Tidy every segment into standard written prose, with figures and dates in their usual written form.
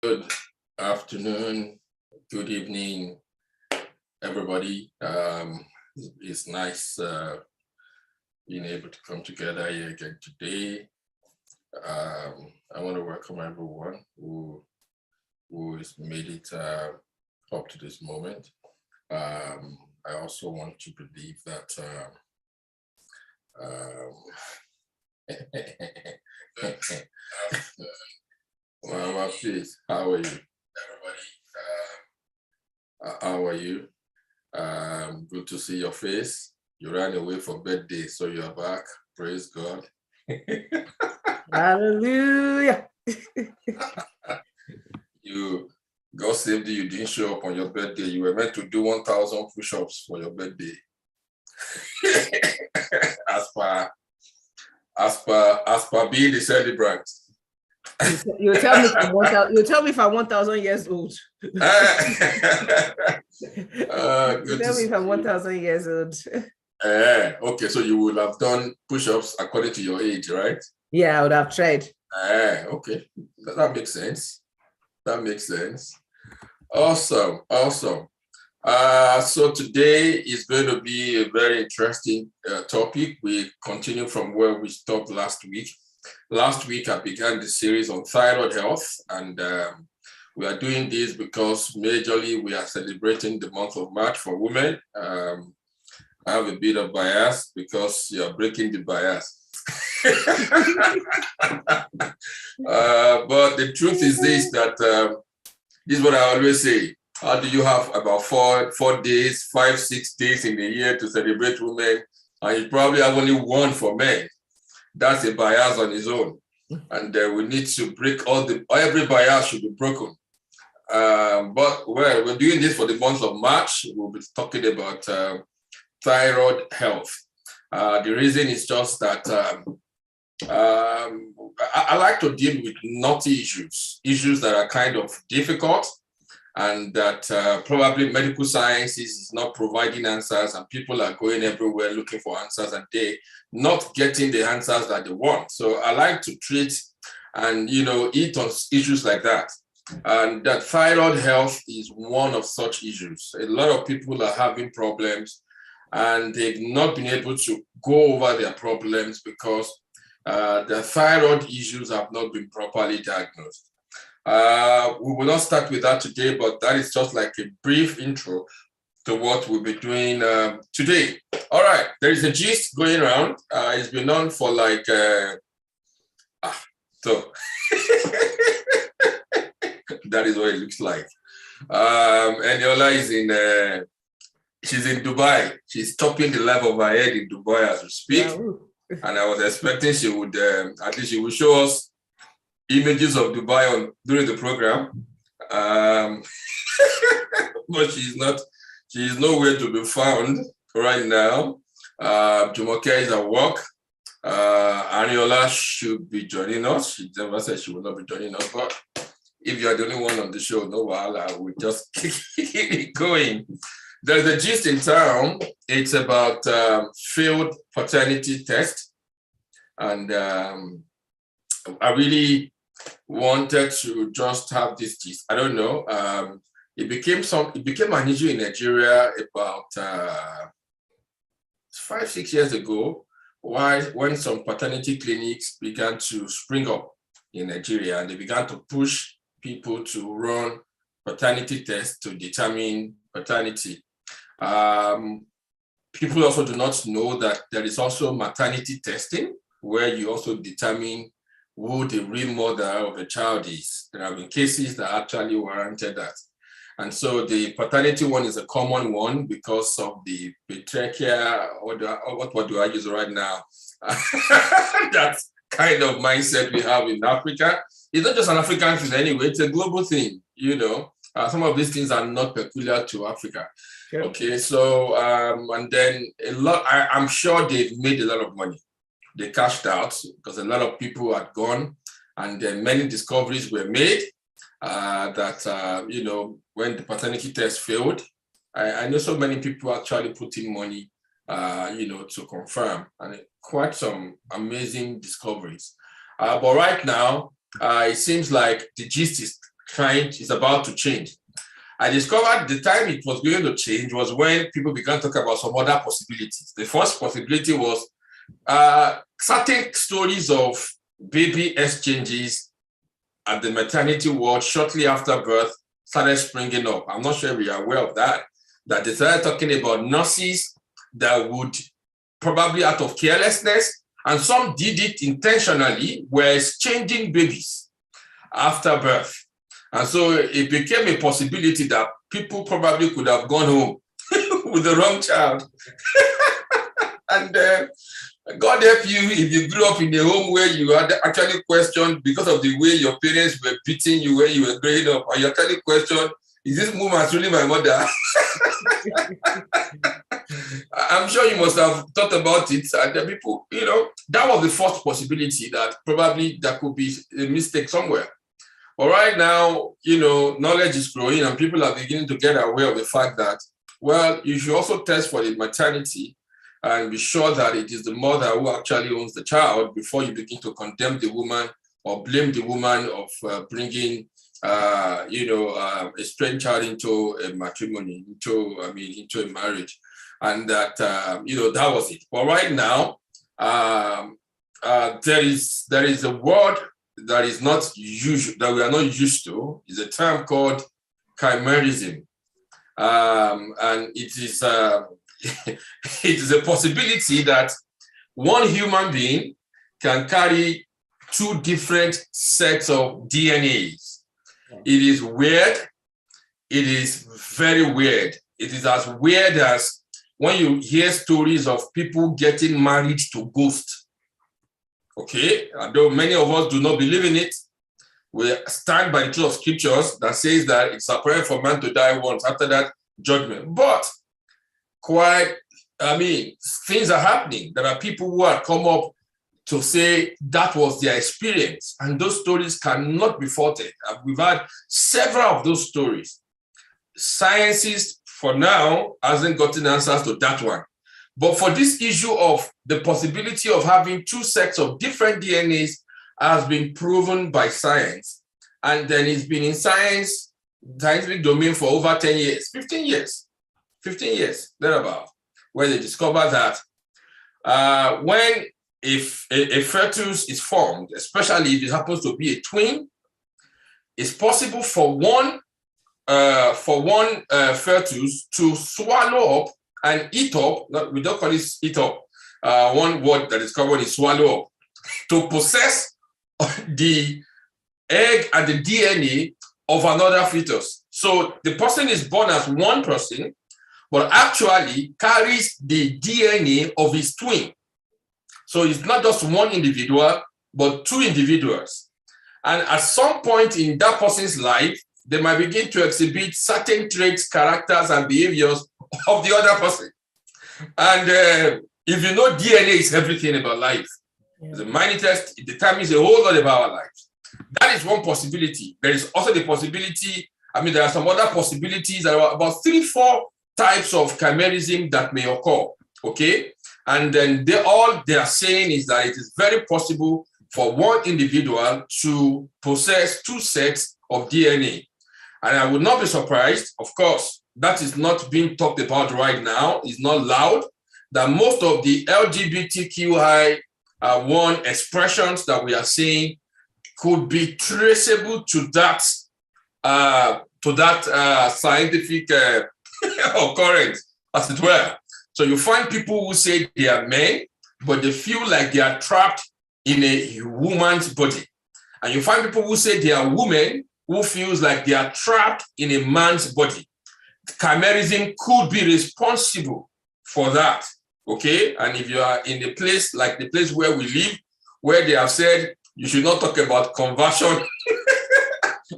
Good afternoon, good evening, everybody. It's nice being able to come together here again today. I want to welcome everyone who has made it up to this moment. I also want to believe that Mama, please, how are you, everybody? How are you? Good to see your face. You ran away for birthday, so you're back. Praise God. Hallelujah. God saved you. You didn't show up on your birthday. You were meant to do 1,000 push-ups for your birthday. as per being the celebrant. You tell me if I'm 1,000 years old. Good Tell me if I'm 1,000 years old. Okay, so you will have done push-ups according to your age, right? Yeah, I would have tried. Okay, that makes sense. That makes sense. Awesome. So today is going to be a very interesting topic. We continue from where we stopped last week. Last week, I began the series on thyroid health, and we are doing this because majorly we are celebrating the month of March for women. I have a bit of bias because you're breaking the bias. But the truth is this, that this is what I always say. How do you have about 4 days, 5, 6 days in a year to celebrate women, and you probably have only one for men? That's a bias on its own. And we need to break every bias should be broken. But we're doing this for the month of March. We'll be talking about thyroid health. The reason is just that I like to deal with knotty issues that are kind of difficult, and that probably medical science is not providing answers, and people are going everywhere looking for answers, and they're not getting the answers that they want. So I like to treat and eat on issues like that. And that thyroid health is one of such issues. A lot of people are having problems, and they've not been able to go over their problems because their thyroid issues have not been properly diagnosed. We will not start with that today, but that is just like a brief intro to what we'll be doing today. All right, there is a gist going around. It's been on for like, so that is what it looks like. Eniola is she's in Dubai. She's topping the life of her head in Dubai as we speak. Wow. And I was expecting she would, at least she would show us images of Dubai during the program. But she's nowhere to be found right now. Jumoke is at work. Eniola should be joining us. She never said she will not be joining us, but if you're the only one on the show, no wahala, we'll just keep it going. There's a gist in town. It's about failed paternity test. And I really wanted to just have this gist. I don't know. It became an issue in Nigeria about 5, 6 years ago, when some paternity clinics began to spring up in Nigeria, and they began to push people to run paternity tests to determine paternity. People also do not know that there is also maternity testing, where you also determine who the real mother of the child is. There have been cases that actually warranted that. And so the paternity one is a common one because of the patriarchia, or what do I use right now? That kind of mindset we have in Africa. It's not just an African thing anyway, it's a global thing, Some of these things are not peculiar to Africa. Sure. Okay, so, and then I'm sure they've made a lot of money. They cashed out because a lot of people had gone, and then many discoveries were made that, when the paternity test failed, I know so many people actually put in money, to confirm, and quite some amazing discoveries. But right now, it seems like the gist is is about to change. I discovered the time it was going to change was when people began to talk about some other possibilities. The first possibility was certain stories of baby exchanges at the maternity ward shortly after birth started springing up. I'm not sure we are aware of that they started talking about nurses that would probably out of carelessness, and some did it intentionally, were exchanging babies after birth. And so it became a possibility that people probably could have gone home with the wrong child. And God help you if you grew up in a home where you had actually questioned because of the way your parents were beating you when you were growing up, and you actually questioned, is this woman truly my mother? I'm sure you must have thought about it. And the people, that was the first possibility that probably there could be a mistake somewhere. But right now, knowledge is growing and people are beginning to get aware of the fact that, well, you should also test for the maternity and be sure that it is the mother who actually owns the child before you begin to condemn the woman or blame the woman of bringing, a strange child into a matrimony, into a marriage. And that, that was it. But right now, there is a word that is not usual, that we are not used to, is a term called chimerism. And it is it is a possibility that one human being can carry two different sets of DNAs. It is weird. It is very weird. It is as weird as when you hear stories of people getting married to ghosts. Okay, although many of us do not believe in it, we stand by the truth of scriptures that says that it's appropriate for man to die once, after that judgment. But things are happening. There are people who have come up to say that was their experience, and those stories cannot be faulted. We've had several of those stories. Sciences, for now, hasn't gotten answers to that one. But for this issue of the possibility of having two sets of different DNAs has been proven by science. And then it's been in scientific domain for over 10 years, 15 years, thereabout, where they discover that when if a fetus is formed, especially if it happens to be a twin, it's possible for one fetus to swallow up and eat up, we don't call it eat up, one word that is common is swallow up, to possess the egg and the DNA of another fetus. So the person is born as one person, but actually carries the DNA of his twin. So it's not just one individual, but two individuals. And at some point in that person's life, they might begin to exhibit certain traits, characters, and behaviors of the other person. And if you know, DNA is everything about life. The mind test, it determines a whole lot about our lives. That is one possibility. There is also the possibility, there are some other possibilities. There are about 3-4 types of chimerism that may occur, okay? And then they are saying is that it is very possible for one individual to possess two sets of DNA. And I would not be surprised, of course, that is not being talked about right now, it's not loud, that most of the LGBTQI expressions that we are seeing could be traceable to that scientific occurrence, as it were. So you find people who say they are men, but they feel like they are trapped in a woman's body. And you find people who say they are women who feels like they are trapped in a man's body. Chimerism could be responsible for that, okay? And if you are in a place like the place where we live, where they have said you should not talk about conversion,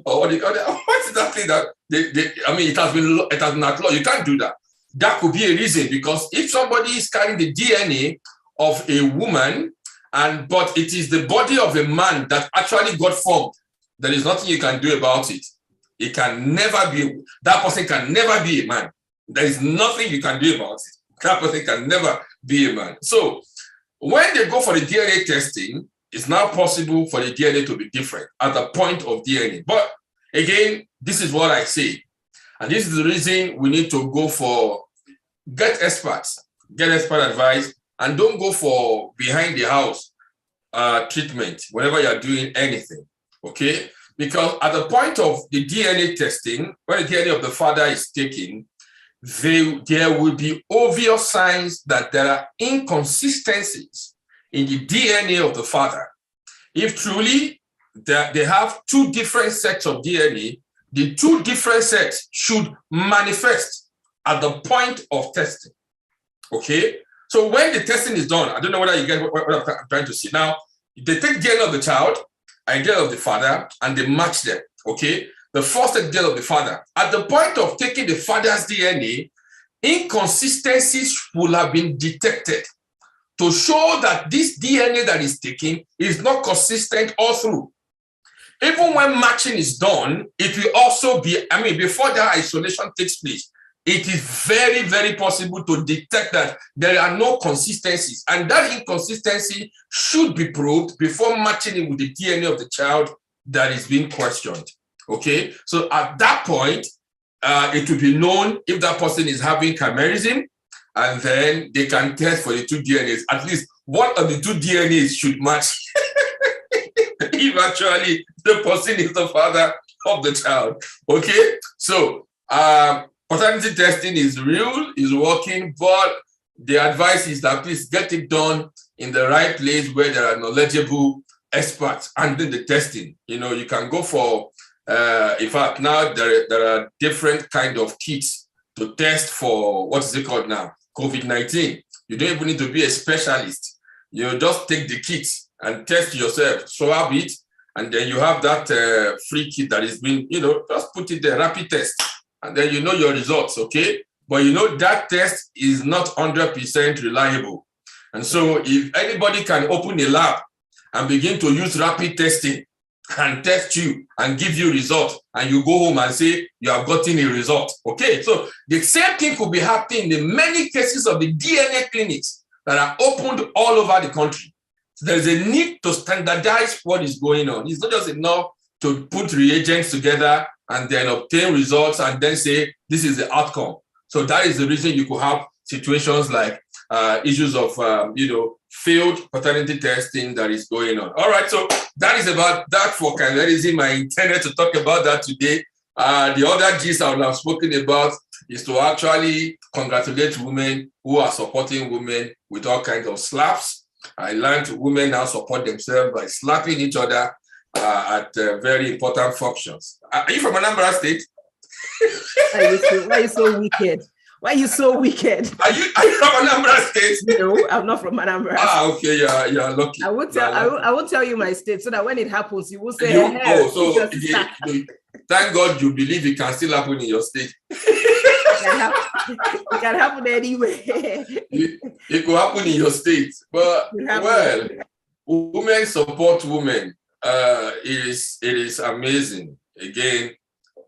or what is that thing that it has been outlawed. You can't do that. That could be a reason, because if somebody is carrying the DNA of a woman, but it is the body of a man that actually got formed, there is nothing you can do about it. It can never be, that person can never be a man. There is nothing you can do about it. That person can never be a man. So when they go for the DNA testing, it's now possible for the DNA to be different at the point of DNA. But Again, this is what I say. And this is the reason we need to go for, get experts, get expert advice, and don't go for behind the house treatment whenever you're doing anything, okay? Because at the point of the DNA testing, when the DNA of the father is taken, there will be obvious signs that there are inconsistencies in the DNA of the father. If truly they have two different sets of DNA, the two different sets should manifest at the point of testing, okay? So when the testing is done, I don't know whether you get what I'm trying to see. Now, they take DNA of the child and DNA of the father, and they match them, okay? The first DNA of the father. At the point of taking the father's DNA, inconsistencies will have been detected to show that this DNA that is taken is not consistent all through. Even when matching is done, it will also be, before that isolation takes place, it is very, very possible to detect that there are no consistencies. And that inconsistency should be probed before matching it with the DNA of the child that is being questioned. Okay? So at that point, it will be known if that person is having chimerism, and then they can test for the two DNAs. At least one of the two DNAs should match if actually the person is the father of the child. Okay? So, paternity testing is real, is working, but the advice is that please get it done in the right place where there are knowledgeable experts handling the testing. You can go for, in fact, now there are different kind of kits to test for, what is it called now? COVID-19. You don't even need to be a specialist. You just take the kit and test yourself, swab it, and then you have that free kit that is being, just put it there, rapid test. And then you know your results, okay? But that test is not 100% reliable. And so if anybody can open a lab and begin to use rapid testing and test you and give you results, and you go home and say you have gotten a result, okay? So the same thing could be happening in many cases of the DNA clinics that are opened all over the country. So there's a need to standardize what is going on. It's not just enough to put reagents together and then obtain results and then say, this is the outcome. So that is the reason you could have situations like issues of, failed paternity testing that is going on. All right, so that is about that for chimerism. I intended to talk about that today. The other gist I would have spoken about is to actually congratulate women who are supporting women with all kinds of slaps. I learned women now support themselves by slapping each other at very important functions. Are you from Anambra State? Why are you so wicked? Why are you so wicked? Are you from Anambra State? No, I'm not from Anambra. Okay, you're lucky. I will tell you my state so that when it happens, you will say, thank God you believe it can still happen in your state. It can happen anywhere. It could happen in your state. But, women support women. It is amazing. Again,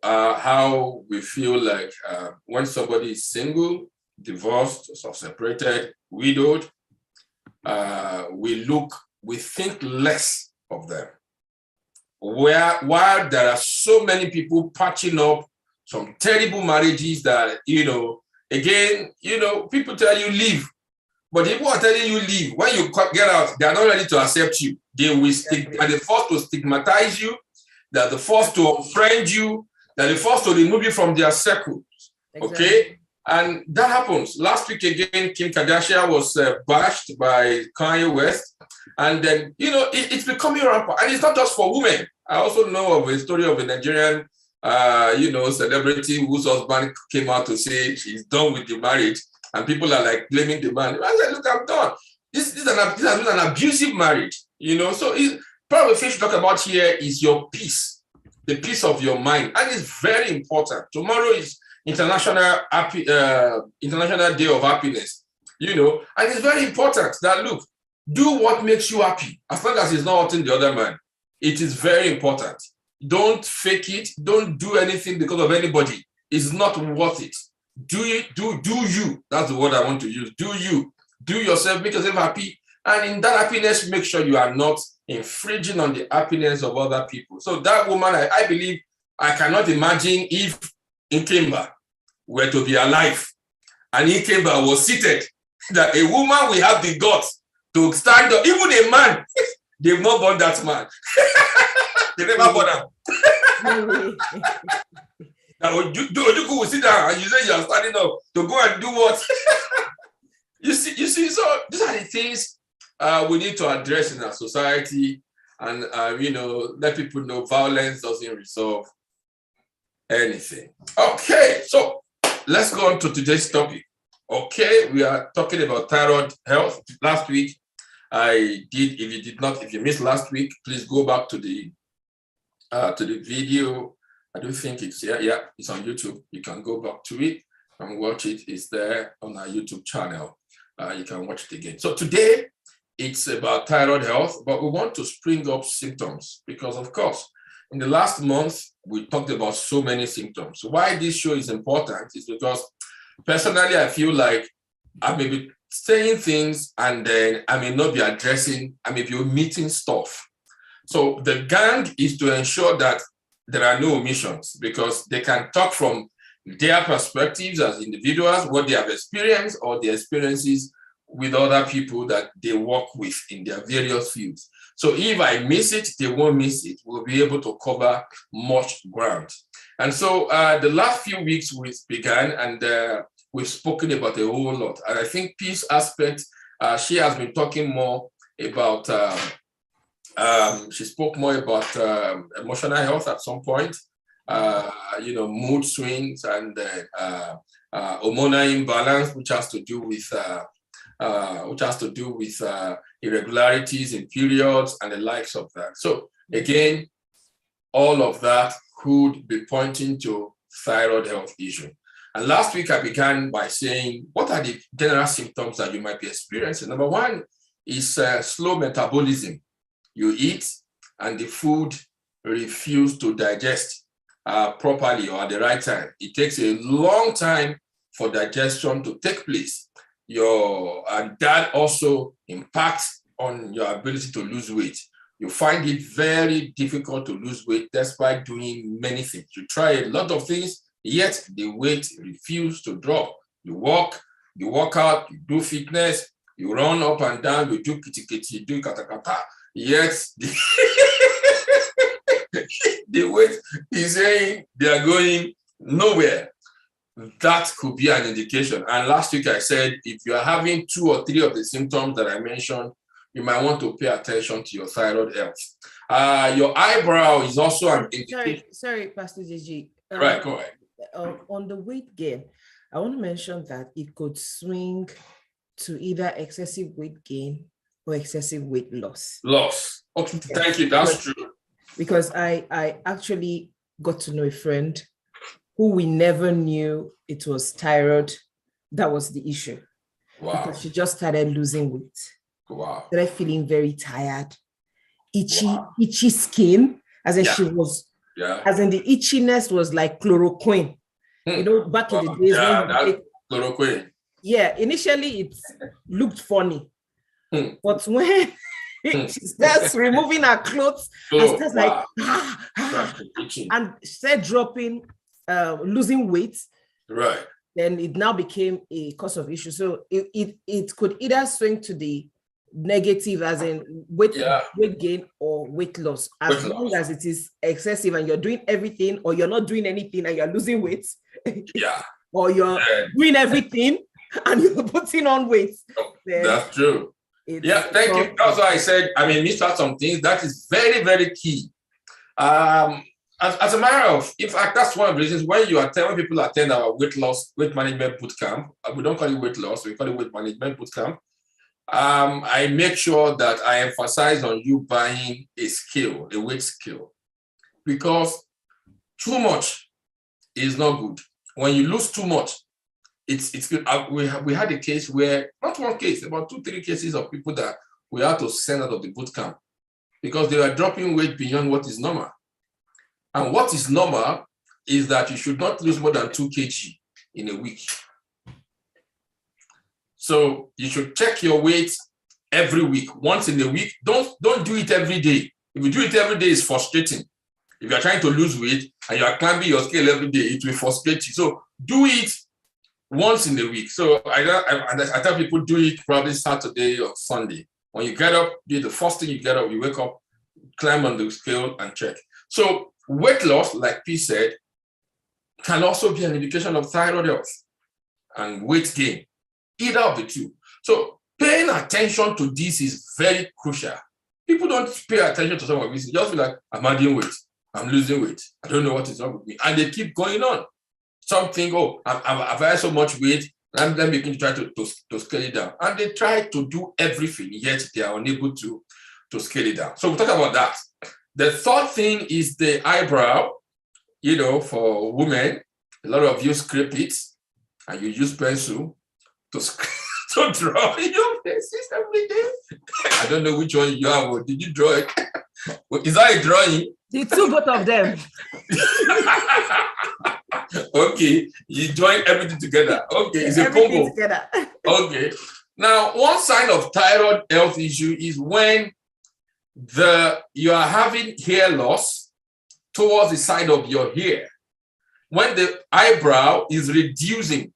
how we feel like when somebody is single, divorced, or separated, widowed, we think less of them. While there are so many people patching up some terrible marriages that, people tell you leave. But if people are telling you leave, when you get out, they are not ready to accept you. They will are the first to stigmatize you. They are the first to unfriend you. They are the first to remove you from their circles. Exactly. Okay? And that happens. Last week again, Kim Kardashian was bashed by Kanye West. And then, it's becoming rampant. And it's not just for women. I also know of a story of a Nigerian, celebrity whose husband came out to say she's done with the marriage. And people are like blaming the man. I said, look, I'm done. This has been an abusive marriage, So probably the thing to talk about here is your peace, the peace of your mind. And it's very important. Tomorrow is International Day of Happiness, And it's very important that, look, do what makes you happy. As long as it's not hurting the other man. It is very important. Don't fake it. Don't do anything because of anybody. It's not worth it. Do you. That's the word I want to use. Do you. Do yourself, make yourself happy. And in that happiness, make sure you are not infringing on the happiness of other people. So that woman, I believe, I cannot imagine if Ikemba were to be alive and Ikemba was seated, that a woman will have the guts to stand up. Even a man, they've not born that man. They never born him. Now, Ojuku will sit down and you say you are standing up to go and do what? you see, so these are the things we need to address in our society, and let people know violence doesn't resolve anything. Okay, so let's go on to today's topic. Okay, we are talking about thyroid health. Last week, if you missed last week, please go back to the video. I don't think it's here. Yeah, it's on YouTube. You can go back to it and watch it. It's there on our YouTube channel. You can watch it again. So today, it's about thyroid health, but we want to spring up symptoms because, of course, in the last month, we talked about so many symptoms. So why this show is important is because personally, I feel like I may be saying things and then I may not be addressing, I may be omitting stuff. So the gang is to ensure that there are no omissions because they can talk from their perspectives as individuals, what they have experienced or their experiences with other people that they work with in their various fields. So if I miss it, they won't miss it. We'll be able to cover much ground. And so the last few weeks we've begun and we've spoken about a whole lot. And I think Peace Aspect, she has been talking more about, she spoke more about emotional health at some point, mood swings and hormonal imbalance, which has to do with irregularities in periods and the likes of that. So again, all of that could be pointing to thyroid health issue. And last week I began by saying, what are the general symptoms that you might be experiencing? Number one is slow metabolism. You eat and the food refuses to digest properly or at the right time. It takes a long time for digestion to take place. And that also impacts on your ability to lose weight. You find it very difficult to lose weight despite doing many things. You try a lot of things, yet the weight refuses to drop. You walk, you work out, you do fitness, you run up and down, you do kitty, you do katakata, yet the weight is saying they are going nowhere. That could be an indication. And last week I said, if you are having 2 or 3 of the symptoms that I mentioned, you might want to pay attention to your thyroid health. Your eyebrow is also an indication. Sorry, Pastor JG. Right, go ahead. On the weight gain, I want to mention that it could swing to either excessive weight gain or excessive weight loss. Loss. Okay, thank you. That's true. Because I actually got to know a friend who we never knew it was thyroid that was the issue. Wow. Because she just started losing weight. Wow. Started feeling very tired, itchy skin, as in she was, as in the itchiness was like chloroquine. You know, back in the days when you take chloroquine. Yeah, initially it looked funny, but when she starts removing her clothes and starts like and started dropping, losing weight, right? Then it now became a cause of issue. So it could either swing to the negative, as in weight gain or weight loss, as long as it is excessive and you're doing everything, or you're not doing anything and you're losing weight, or you're doing everything and you're putting on weight. That's true. Thank you. That's why I said, I mean, missed out some things. That is very, very key. As a matter of, in fact, that's one of the reasons when people attend our weight management bootcamp, we don't call it weight loss, we call it weight management bootcamp. I make sure that I emphasize on you buying a scale, a weight scale, because too much is not good. When you lose too much, it's good. We had a case where, not one case, about 2-3 cases of people that we had to send out of the bootcamp because they were dropping weight beyond what is normal. And what is normal is that you should not lose more than 2 kg in a week. So you should check your weight every week, once in a week. Don't do it every day. If you do it every day, it's frustrating. If you're trying to lose weight and you are climbing your scale every day, it will frustrate you. So do it once in a week. So I tell people do it probably Saturday or Sunday. When you get up, do it the first thing you get up, you wake up, climb on the scale and check. So weight loss, like P said, can also be an indication of thyroid health and weight gain, either of the two. So paying attention to this is very crucial. People don't pay attention to some of this. Just be like, I'm adding weight, I'm losing weight, I don't know what is wrong with me. And they keep going on. Some think, oh, I've had so much weight, and then begin to try to scale it down. And they try to do everything, yet they are unable to scale it down. So we'll talk about that. The third thing is the eyebrow. You know, for women, a lot of you scrape it, and you use pencil to draw your faces every day. I don't know which one you have. Did you draw it? Is that a drawing? The two, both of them. Okay, you join everything together. Okay, it's a combo. Together. Okay. Now, one sign of thyroid health issue is when you are having hair loss towards the side of your hair. When the eyebrow is reducing,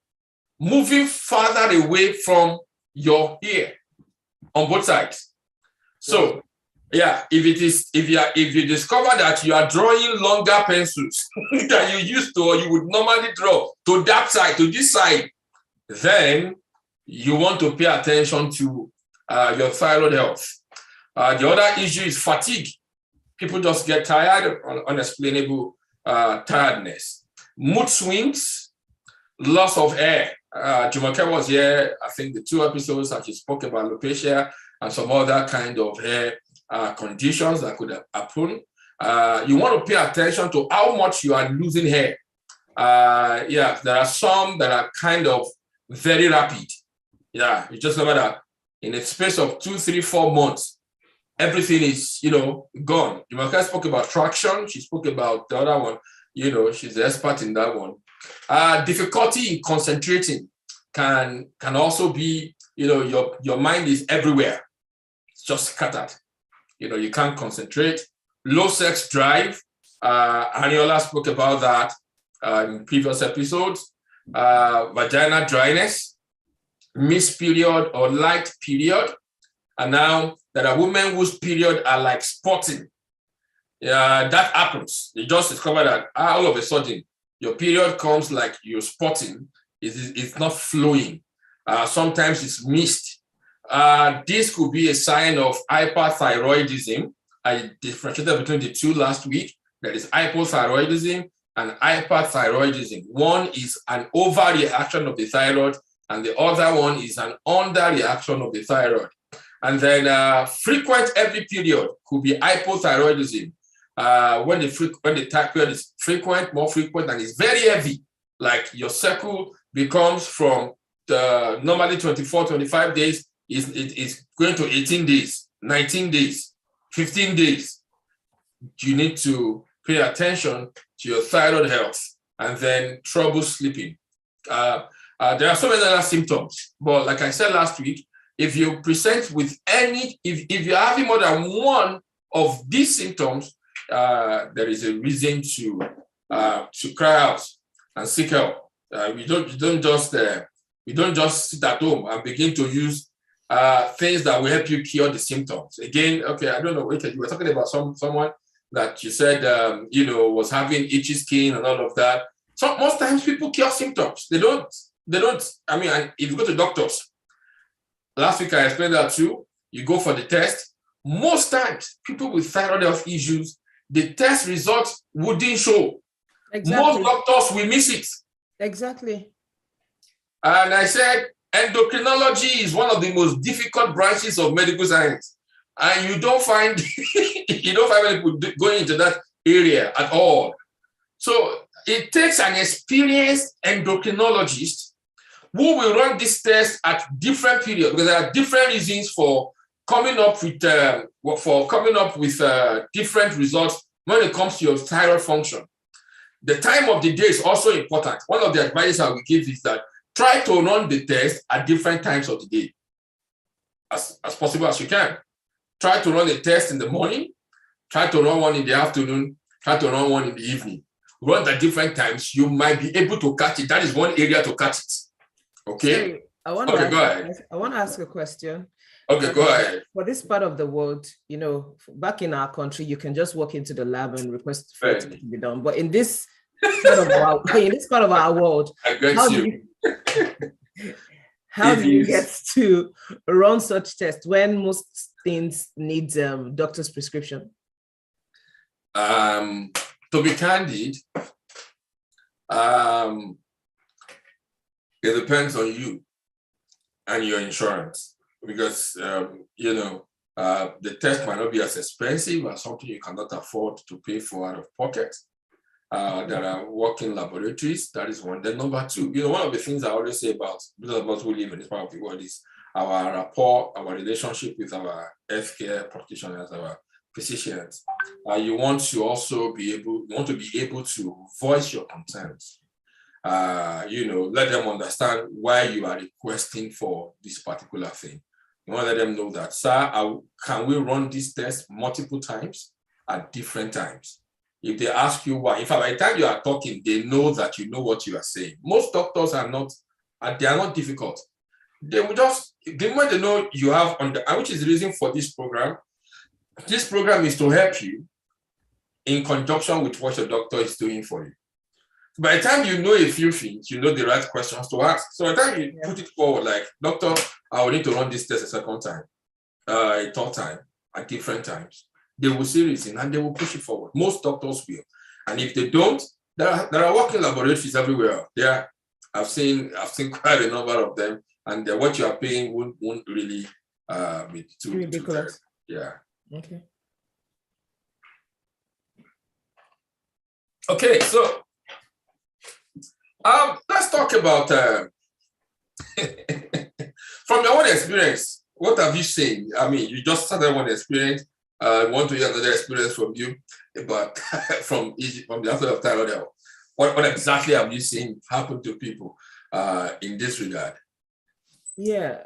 moving farther away from your hair on both sides. So, yeah, if you discover that you are drawing longer pencils than you used to or you would normally draw to that side, to this side, then you want to pay attention to your thyroid health. The other issue is fatigue. People just get tired, unexplainable tiredness. Mood swings, loss of hair. Jumoke was here, I think the 2 episodes that she spoke about alopecia and some other kind of hair conditions that could happen. You want to pay attention to how much you are losing hair. Yeah, there are some that are kind of very rapid. Yeah, you just remember that in a space of 2, 3, 4 months, everything is, gone. Jumoke spoke about traction. She spoke about the other one. She's the expert in that one. Difficulty in concentrating can also be, your mind is everywhere. It's just scattered. You can't concentrate. Low sex drive. Aniola spoke about that in previous episodes. Vaginal dryness, missed period or light period. And now there are women whose period are like spotting. That happens. You just discover that all of a sudden your period comes like you're spotting. It's not flowing. Sometimes it's missed. This could be a sign of hyperthyroidism. I differentiated between the two last week. There is hypothyroidism and hyperthyroidism. One is an overreaction of the thyroid, and the other one is an underreaction of the thyroid. And then frequent every period could be hypothyroidism. When the time period is frequent, more frequent, and it's very heavy, like your cycle becomes from normally 24, 25 days, is going to 18 days, 19 days, 15 days. You need to pay attention to your thyroid health, and then trouble sleeping. There are so many other symptoms, but like I said last week, if you present with if you're having more than one of these symptoms, there is a reason to cry out and seek help. We don't just sit at home and begin to use things that will help you cure the symptoms. Again, okay, I don't know. You were talking about someone that you said was having itchy skin and all of that. So most times people cure symptoms. They don't. I mean, if you go to doctors, last week I explained that too. You go for the test. Most times, people with thyroid health issues, the test results wouldn't show. Exactly. Most doctors will miss it. Exactly. And I said, endocrinology is one of the most difficult branches of medical science. And you don't find people going into that area at all. So it takes an experienced endocrinologist who will run this test at different periods, because there are different reasons for coming up with different results when it comes to your thyroid function. The time of the day is also important. One of the advices I will give is that try to run the test at different times of the day, as possible as you can. Try to run a test in the morning, try to run one in the afternoon, try to run one in the evening, run at different times, you might be able to catch it. That is one area to catch it. Okay? Sorry, I want to ask a question. Okay, go ahead. For this part of the world, you know, back in our country, you can just walk into the lab and request for it to be done. But in this part of our world, how do you get to run such tests when most things need doctor's prescription? To be candid, it depends on you and your insurance. Because, you know, the test might not be as expensive as something you cannot afford to pay for out of pocket. There are working laboratories. That is one. Then number two, you know, one of the things I always say about those of us who live in this part of the world is our rapport, our relationship with our healthcare practitioners, our physicians. You want to be able to voice your concerns. You know, let them understand why you are requesting for this particular thing. You want to let them know that, sir, can we run this test multiple times at different times? If they ask you why, in fact, by the time you are talking, they know that you know what you are saying. Most doctors are not difficult. They will just, the moment they know you have, which is the reason for this program. This program is to help you in conjunction with what your doctor is doing for you. By the time you know a few things, you know the right questions to ask. So by the time you put it forward, like, doctor, I will need to run this test a second time, a third time, at different times, they will see reason and they will push it forward. Most doctors will. And if they don't, there are working laboratories everywhere. I've seen quite a number of them, and what you are paying won't really be too ridiculous. Yeah. Okay. Okay, so let's talk about from your own experience. What have you seen? I mean, you just started one experience. I want to hear another experience from you, but from the aspect of thyroid health. What exactly have you seen happen to people in this regard? Yeah,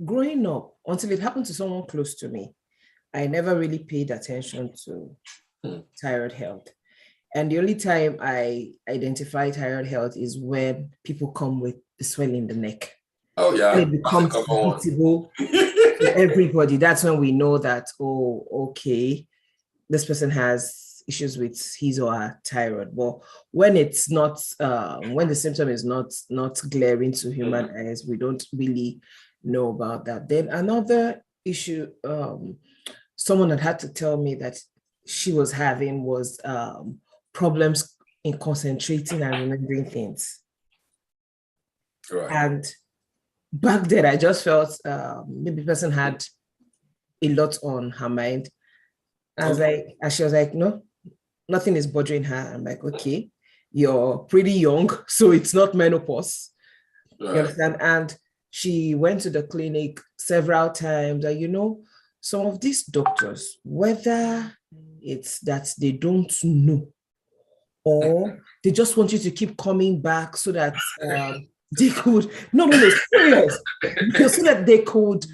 growing up, until it happened to someone close to me, I never really paid attention to thyroid health. And the only time I identify thyroid health is when people come with the swelling in the neck. Oh, yeah. And it becomes visible to everybody. That's when we know that, oh, okay, this person has issues with his or her thyroid. But when it's not, when the symptom is not glaring to human eyes, we don't really know about that. Then another issue, someone had to tell me that she was having was problems in concentrating and remembering things. Right. And back then, I just felt maybe the person had a lot on her mind. And she was like, no, nothing is bothering her. I'm like, okay, you're pretty young, so it's not menopause. Right. You understand? And she went to the clinic several times. And, you know, some of these doctors, whether it's that they don't know or they just want you to keep coming back so that they could, no, serious, so that they could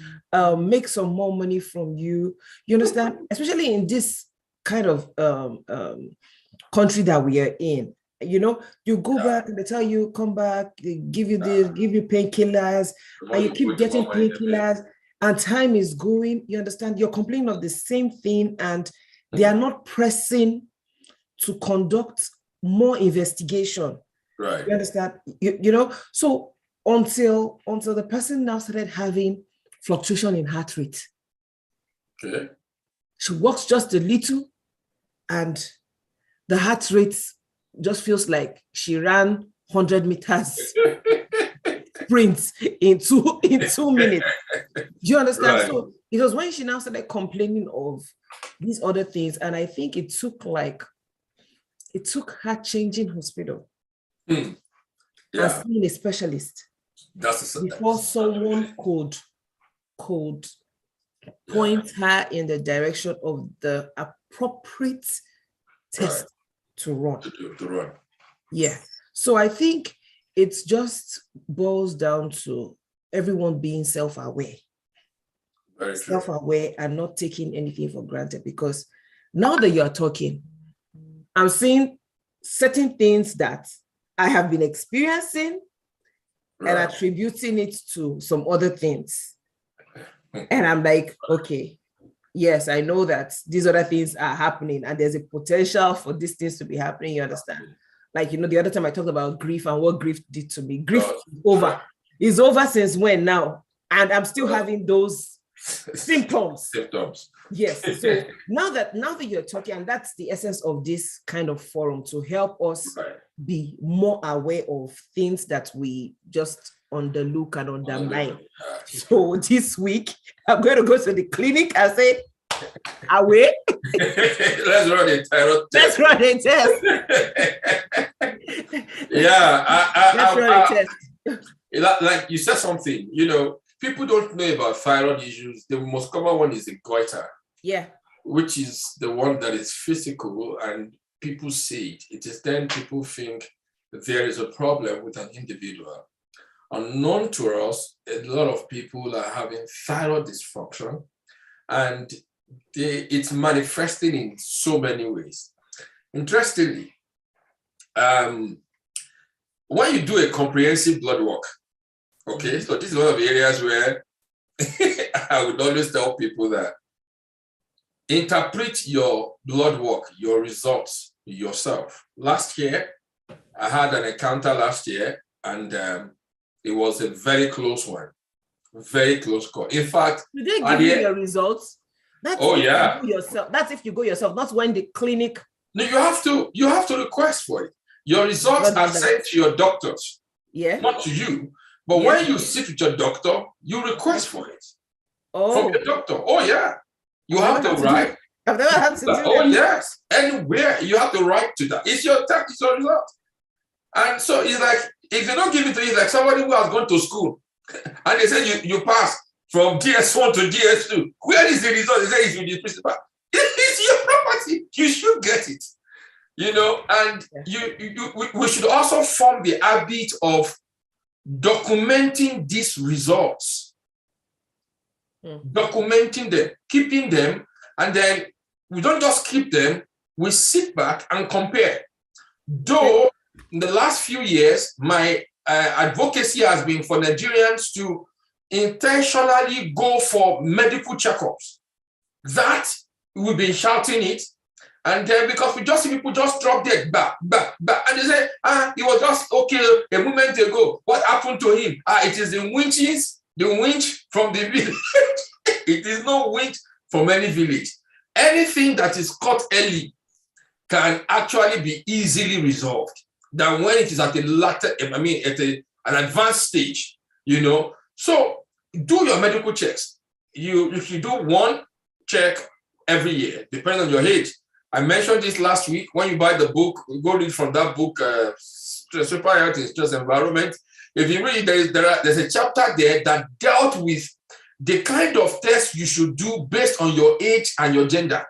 make some more money from you. You understand? Especially in this kind of country that we are in. You know, you go back and they tell you, come back, they give you this, give you painkillers, and you keep getting painkillers, and time is going. You understand? You're complaining of the same thing, and they are not pressing to conduct more investigation. Right. You understand? You know, so until the person now started having fluctuation in heart rate. Okay. She walks just a little and the heart rate just feels like she ran 100 meters sprint in two minutes. Do you understand? Right. So it was when she now started complaining of these other things, and I think it took her changing hospital and seeing a specialist before someone could point her in the direction of the appropriate test to run. To run. Yeah. So I think it just boils down to everyone being self-aware. Very true. Self-aware and not taking anything for granted, because now that you are talking, I'm seeing certain things that I have been experiencing and attributing it to some other things. And I'm like, okay, yes, I know that these other things are happening and there's a potential for these things to be happening, you understand? Like, the other time I talked about grief and what grief did to me. Grief is over. It's over since when now? And I'm still having those symptoms. Yes. So now that you're talking, and that's the essence of this kind of forum, to help us be more aware of things that we just underlook and undermine. So this week, I'm going to go to the clinic and say, away. Let's run a thyroid test. Let's run a test. Let's run a test. Like you said something, people don't know about thyroid issues. The most common one is the goiter. Yeah. Which is the one that is physical and people see it. It is then people think that there is a problem with an individual. Unknown to us, a lot of people are having thyroid dysfunction, and it's manifesting in so many ways. Interestingly, when you do a comprehensive blood work, okay, so this is one of the areas where I would always tell people that interpret your blood work, your results yourself. Last year, I had an encounter and it was a very close one, very close call. In fact, did they give you your results? That's That's if you go yourself, not when the clinic. No, you have to request for it. Your results are sent to your doctors, not to you. But when you sit with your doctor, you request for it from your doctor. Oh yeah, you have to write. I've never had to do that. Oh yes, anywhere you have to write to that. It's your test, it's your result. And so it's like, if you don't give it to you, it's like somebody who has gone to school and they say you pass from DS1 to DS2. Where is the result? They say it's with the principal. It's your property. You should get it. And we should also form the habit of documenting these results. Documenting them, keeping them, and then we don't just keep them, we sit back and compare. Though in the last few years, my advocacy has been for Nigerians to intentionally go for medical checkups. That we've been shouting it, and then because we just see people just drop dead, back, and they say, he was just okay a moment ago. What happened to him? It is the winch from the village. It is no winch from any village. Anything that is caught early can actually be easily resolved than when it is at an advanced stage, So do your medical checks. You should do one check every year, depending on your age. I mentioned this last week. When you buy the book, go read from that book, Super Health in Stress Environment. If you read, there's a chapter there that dealt with the kind of tests you should do based on your age and your gender.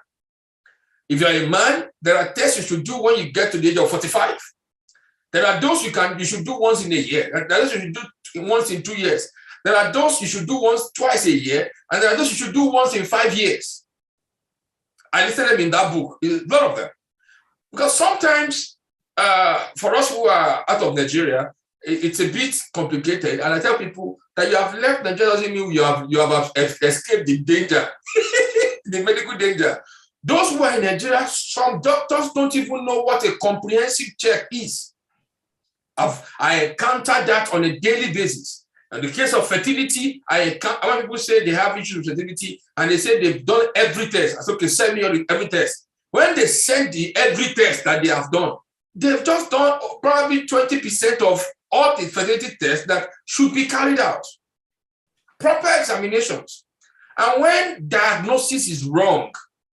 If you're a man, there are tests you should do when you get to the age of 45. There are those you should do once in a year. There are those you should do once in 2 years. There are those you should do twice a year, and there are those you should do once in 5 years. I listed them in that book, a lot of them. Because sometimes, for us who are out of Nigeria, it's a bit complicated. And I tell people that you have left Nigeria doesn't mean you have escaped the danger, the medical danger. Those who are in Nigeria, some doctors don't even know what a comprehensive check is. I encounter that on a daily basis. In the case of fertility, when people say they have issues with fertility and they say they've done every test, I say, okay, send me every test. When they send every test that they have done, they've just done probably 20% of all the fertility tests that should be carried out. Proper examinations. And when diagnosis is wrong,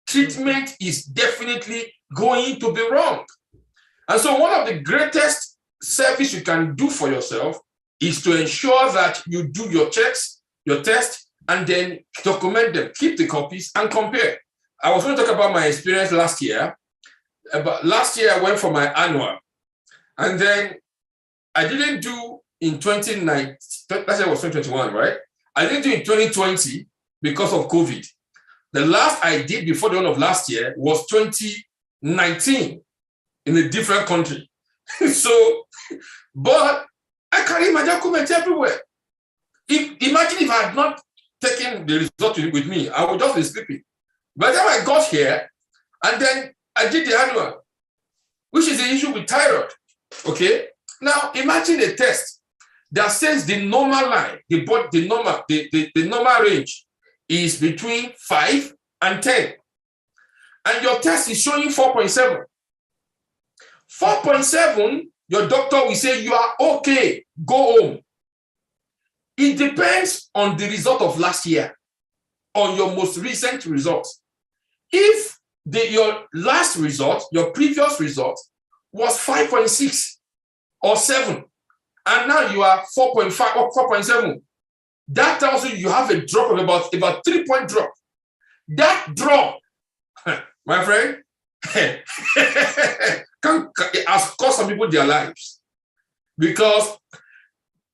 treatment is definitely going to be wrong. And so one of the greatest service you can do for yourself is to ensure that you do your checks, your tests, and then document them, keep the copies, and compare. I was going to talk about my experience last year. But last year, I went for my annual. And then I didn't do in 2019, last year was 2021, right? I didn't do in 2020 because of COVID. The last I did before the end of last year was 2019. in a different country. So, but I carry my document everywhere. Imagine if I had not taken the result with me, I would just be sleeping. By the time I got here, and then I did the annual, which is the issue with thyroid. Okay. Now imagine a test that says the normal line, the normal range is between 5 and 10. And your test is showing 4.7. 4.7, your doctor will say you are okay, go home. It depends on the result of last year, on your most recent results. If your last result, your previous result was 5.6 or 7, and now you are 4.5 or 4.7, that tells you have a drop of about 3-point drop. That drop, my friend, has cost some people their lives, because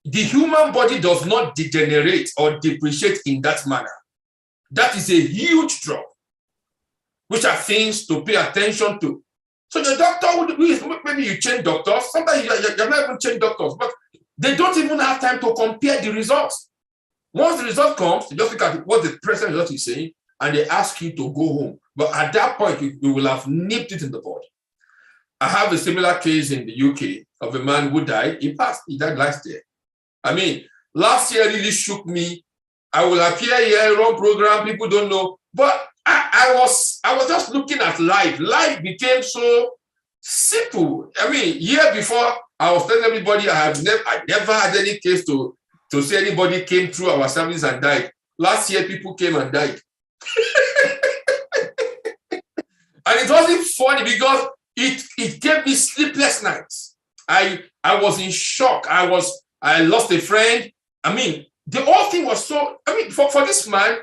the human body does not degenerate or depreciate in that manner. That is a huge drop, which are things to pay attention to. So the doctor would, maybe you change doctors, sometimes you're not even change doctors, but they don't even have time to compare the results. Once the result comes, they just look at what the present result is saying, and they ask you to go home. But at that point, you will have nipped it in the bud. I have a similar case in the UK of a man who died. He died last year. I mean, last year really shook me. I will appear here, run program, people don't know. But I was just looking at life. Life became so simple. I mean, year before, I was telling everybody I never had any case to say anybody came through our service and died. Last year, people came and died. And it wasn't funny because it gave me sleepless nights. I was in shock. I lost a friend. I mean, the whole thing was so, I mean, for this man,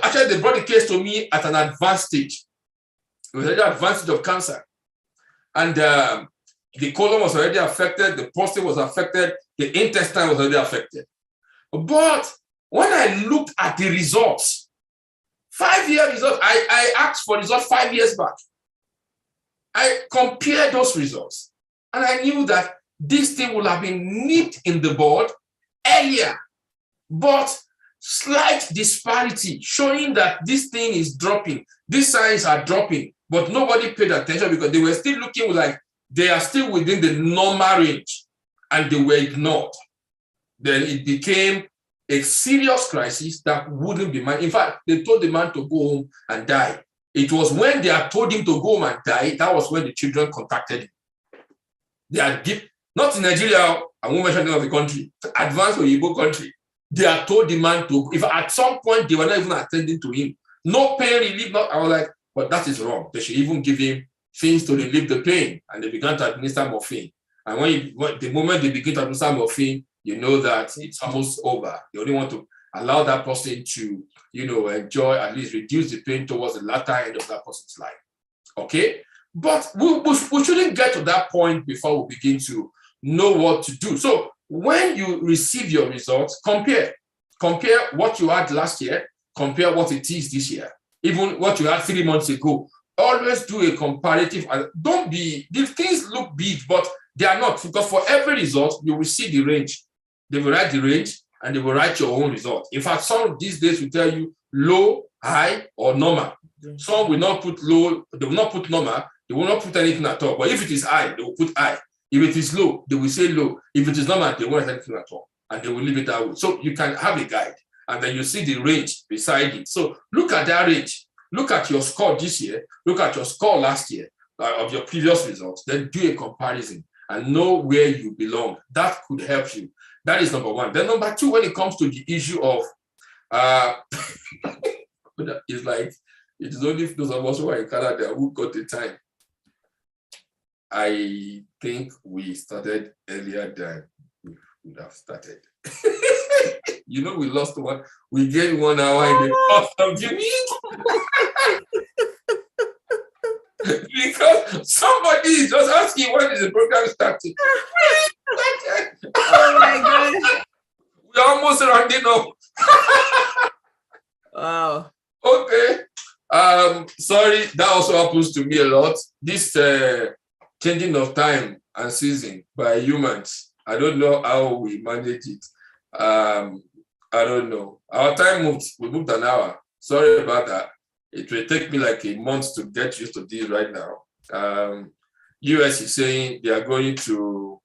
actually they brought the case to me at an advanced stage. It was already advanced stage of cancer. And the colon was already affected, the prostate was affected, the intestine was already affected. But when I looked at the results, 5-year results, I asked for results 5 years back. I compared those results, and I knew that this thing would have been nipped in the bud earlier, but slight disparity showing that this thing is dropping, these signs are dropping, but nobody paid attention because they were still looking like they are still within the normal range, and they were ignored. Then it became a serious crisis that wouldn't be managed. In fact, they told the man to go home and die. It was when they had told him to go home and die, that was when the children contacted him. They had not in Nigeria, I won't mention the name of the country, advanced or Igbo country. They had told the man to, if at some point they were not even attending to him, no pain relief, I was like, but that is wrong. They should even give him things to relieve the pain. And they began to administer morphine. And the moment they begin to administer morphine, you know that it's almost over. You only want to allow that person to, enjoy, at least reduce the pain towards the latter end of that person's life. Okay? But we shouldn't get to that point before we begin to know what to do. So when you receive your results, compare what you had last year, compare what it is this year, even what you had 3 months ago. Always do a comparative. The things look big, but they are not, because for every result, you will see the range. They will write the range and they will write your own result. In fact, some these days will tell you low, high, or normal. Some will not put low, they will not put normal, they will not put anything at all. But if it is high, they will put high. If it is low, they will say low. If it is normal, they won't have anything at all. And they will leave it that way. So you can have a guide, and then you see the range beside it. So look at that range. Look at your score this year. Look at your score last year of your previous results. Then do a comparison and know where you belong. That could help you. That is number one. Then number two, when it comes to the issue of, it's like, it is only those of us who are in Canada who got the time. I think we started earlier than we would have started. We lost one. We gained 1 hour in the course of the week. Because somebody is just asking when is the program starting. Oh my God. We're almost rounding up. Wow. Okay. Sorry, that also happens to me a lot. This changing of time and season by humans. I don't know how we manage it. I don't know. Our time moved. We moved an hour. Sorry about that. It will take me like a month to get used to this right now. US is saying they are going to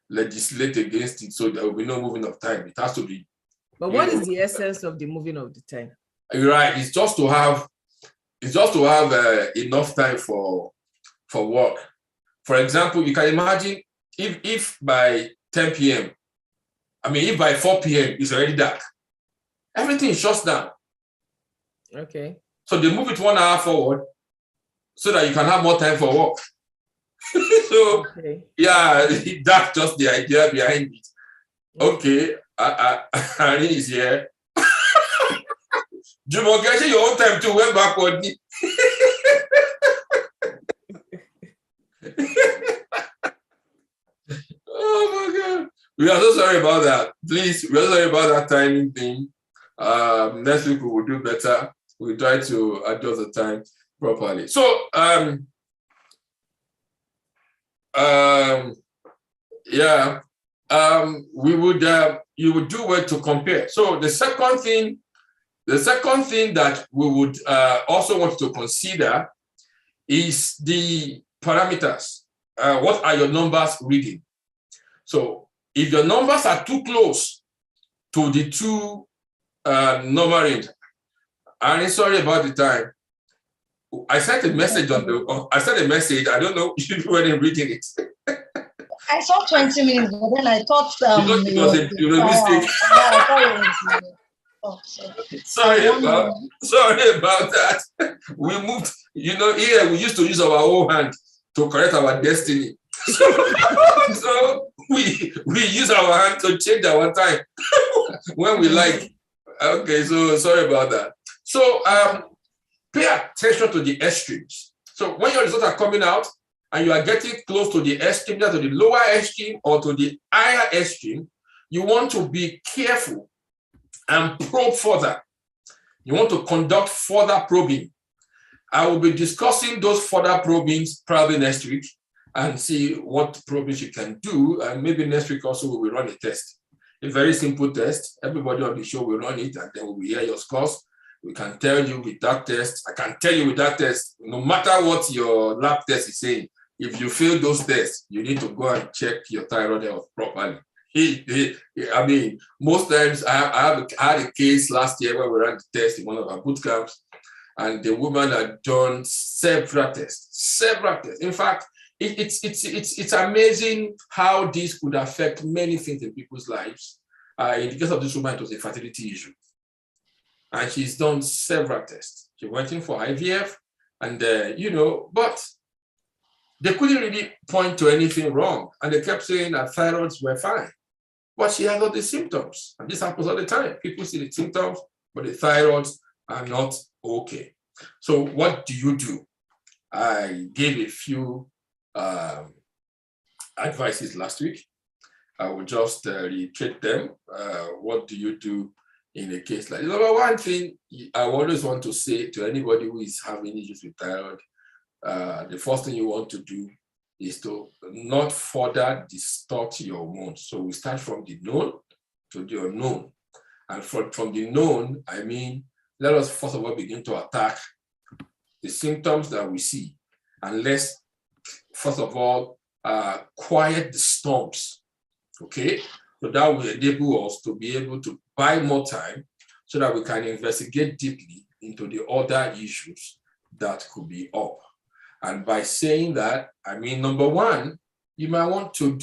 legislate against it, so there will be no moving of time. It has to be. But what is the essence of the moving of the time? You're right. It's just to have enough time for work. For example, you can imagine if by 10 p.m., if by 4 p.m. it's already dark, everything shuts down. Okay. So they move it 1 hour forward so that you can have more time for work. So, okay. Yeah, that's just the idea behind it. Okay, Irene is here. Jumo, get your own time to went backward. Oh my God. We are so sorry about that. Please, we are sorry about that timing thing. Next week we will do better. We'll try to adjust the time properly. So, we would, you would do well to compare. So the second thing that we would also want to consider is the parameters. What are your numbers reading? So if your numbers are too close to the two normal range, I'm sorry about the time. I sent a message I don't know if you were reading it. I saw 20 minutes, but then I thought it was a mistake. Sorry about that. We moved, here we used to use our own hand to correct our destiny. So we use our hand to change our time when we like. Okay, so sorry about that. So pay attention to the extremes. So when your results are coming out and you are getting close to the extreme, to the lower extreme or to the higher extreme, you want to be careful and probe further. You want to conduct further probing. I will be discussing those further probings probably next week and see what probings you can do. And maybe next week also we will run a test. A very simple test. Everybody on the show will run it and then we will hear your scores. We can tell you with that test. I can tell you with that test, no matter what your lab test is saying, if you fail those tests, you need to go and check your thyroid health properly. Most times I had a case last year where we ran the test in one of our boot camps, and the woman had done several tests. In fact, it's amazing how this could affect many things in people's lives. In the case of this woman, it was a fertility issue. And she's done several tests. She went in for IVF, and but they couldn't really point to anything wrong. And they kept saying that thyroids were fine. But she had all the symptoms. And this happens all the time. People see the symptoms, but the thyroids are not okay. So what do you do? I gave a few advices last week. I will just reiterate them. What do you do in a case like this? Number one thing I always want to say to anybody who is having issues with thyroid, the first thing you want to do is to not further distort your hormones. So we start from the known to the unknown. And from the known, let us first of all begin to attack the symptoms that we see. And let's first of all quiet the storms, okay? So that will enable us to be able to buy more time so that we can investigate deeply into the other issues that could be up. And by saying that, number one, you might want to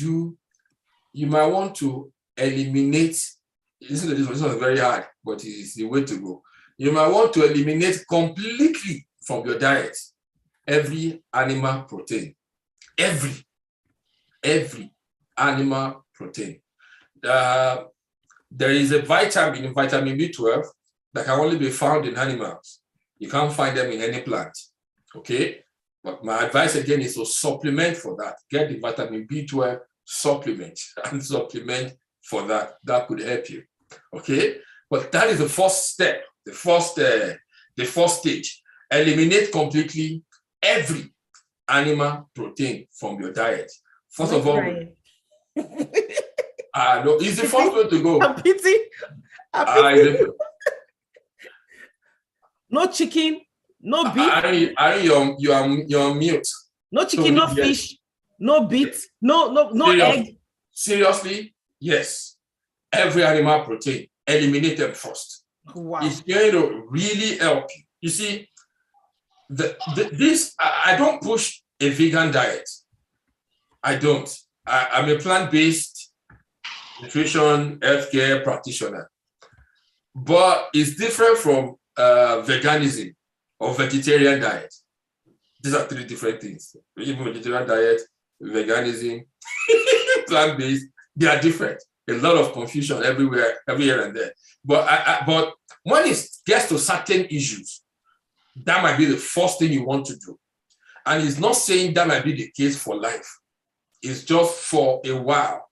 eliminate, this is very hard, but it's the way to go. You might want to eliminate completely from your diet every animal protein. Every animal protein. There is a vitamin B12, that can only be found in animals. You can't find them in any plant, okay? But my advice again is to supplement for that. Get the vitamin B12 supplement and supplement for that. That could help you, okay? But that is the first step, the first stage. Eliminate completely every animal protein from your diet. First of all, no, it's the first way to go. I'm pity. No chicken, no beef. You're on mute. No chicken, no fish, no beef, no egg. Seriously, yes. Every animal protein, eliminate them first. Wow. It's going to really help you. You see, I don't push a vegan diet. I don't. I'm a plant-based nutrition healthcare practitioner. But it's different from veganism or vegetarian diet. These are three different things. Even vegetarian diet, veganism, plant-based, they are different. A lot of confusion everywhere, every here and there. But when it gets to certain issues, that might be the first thing you want to do. And it's not saying that might be the case for life. It's just for a while,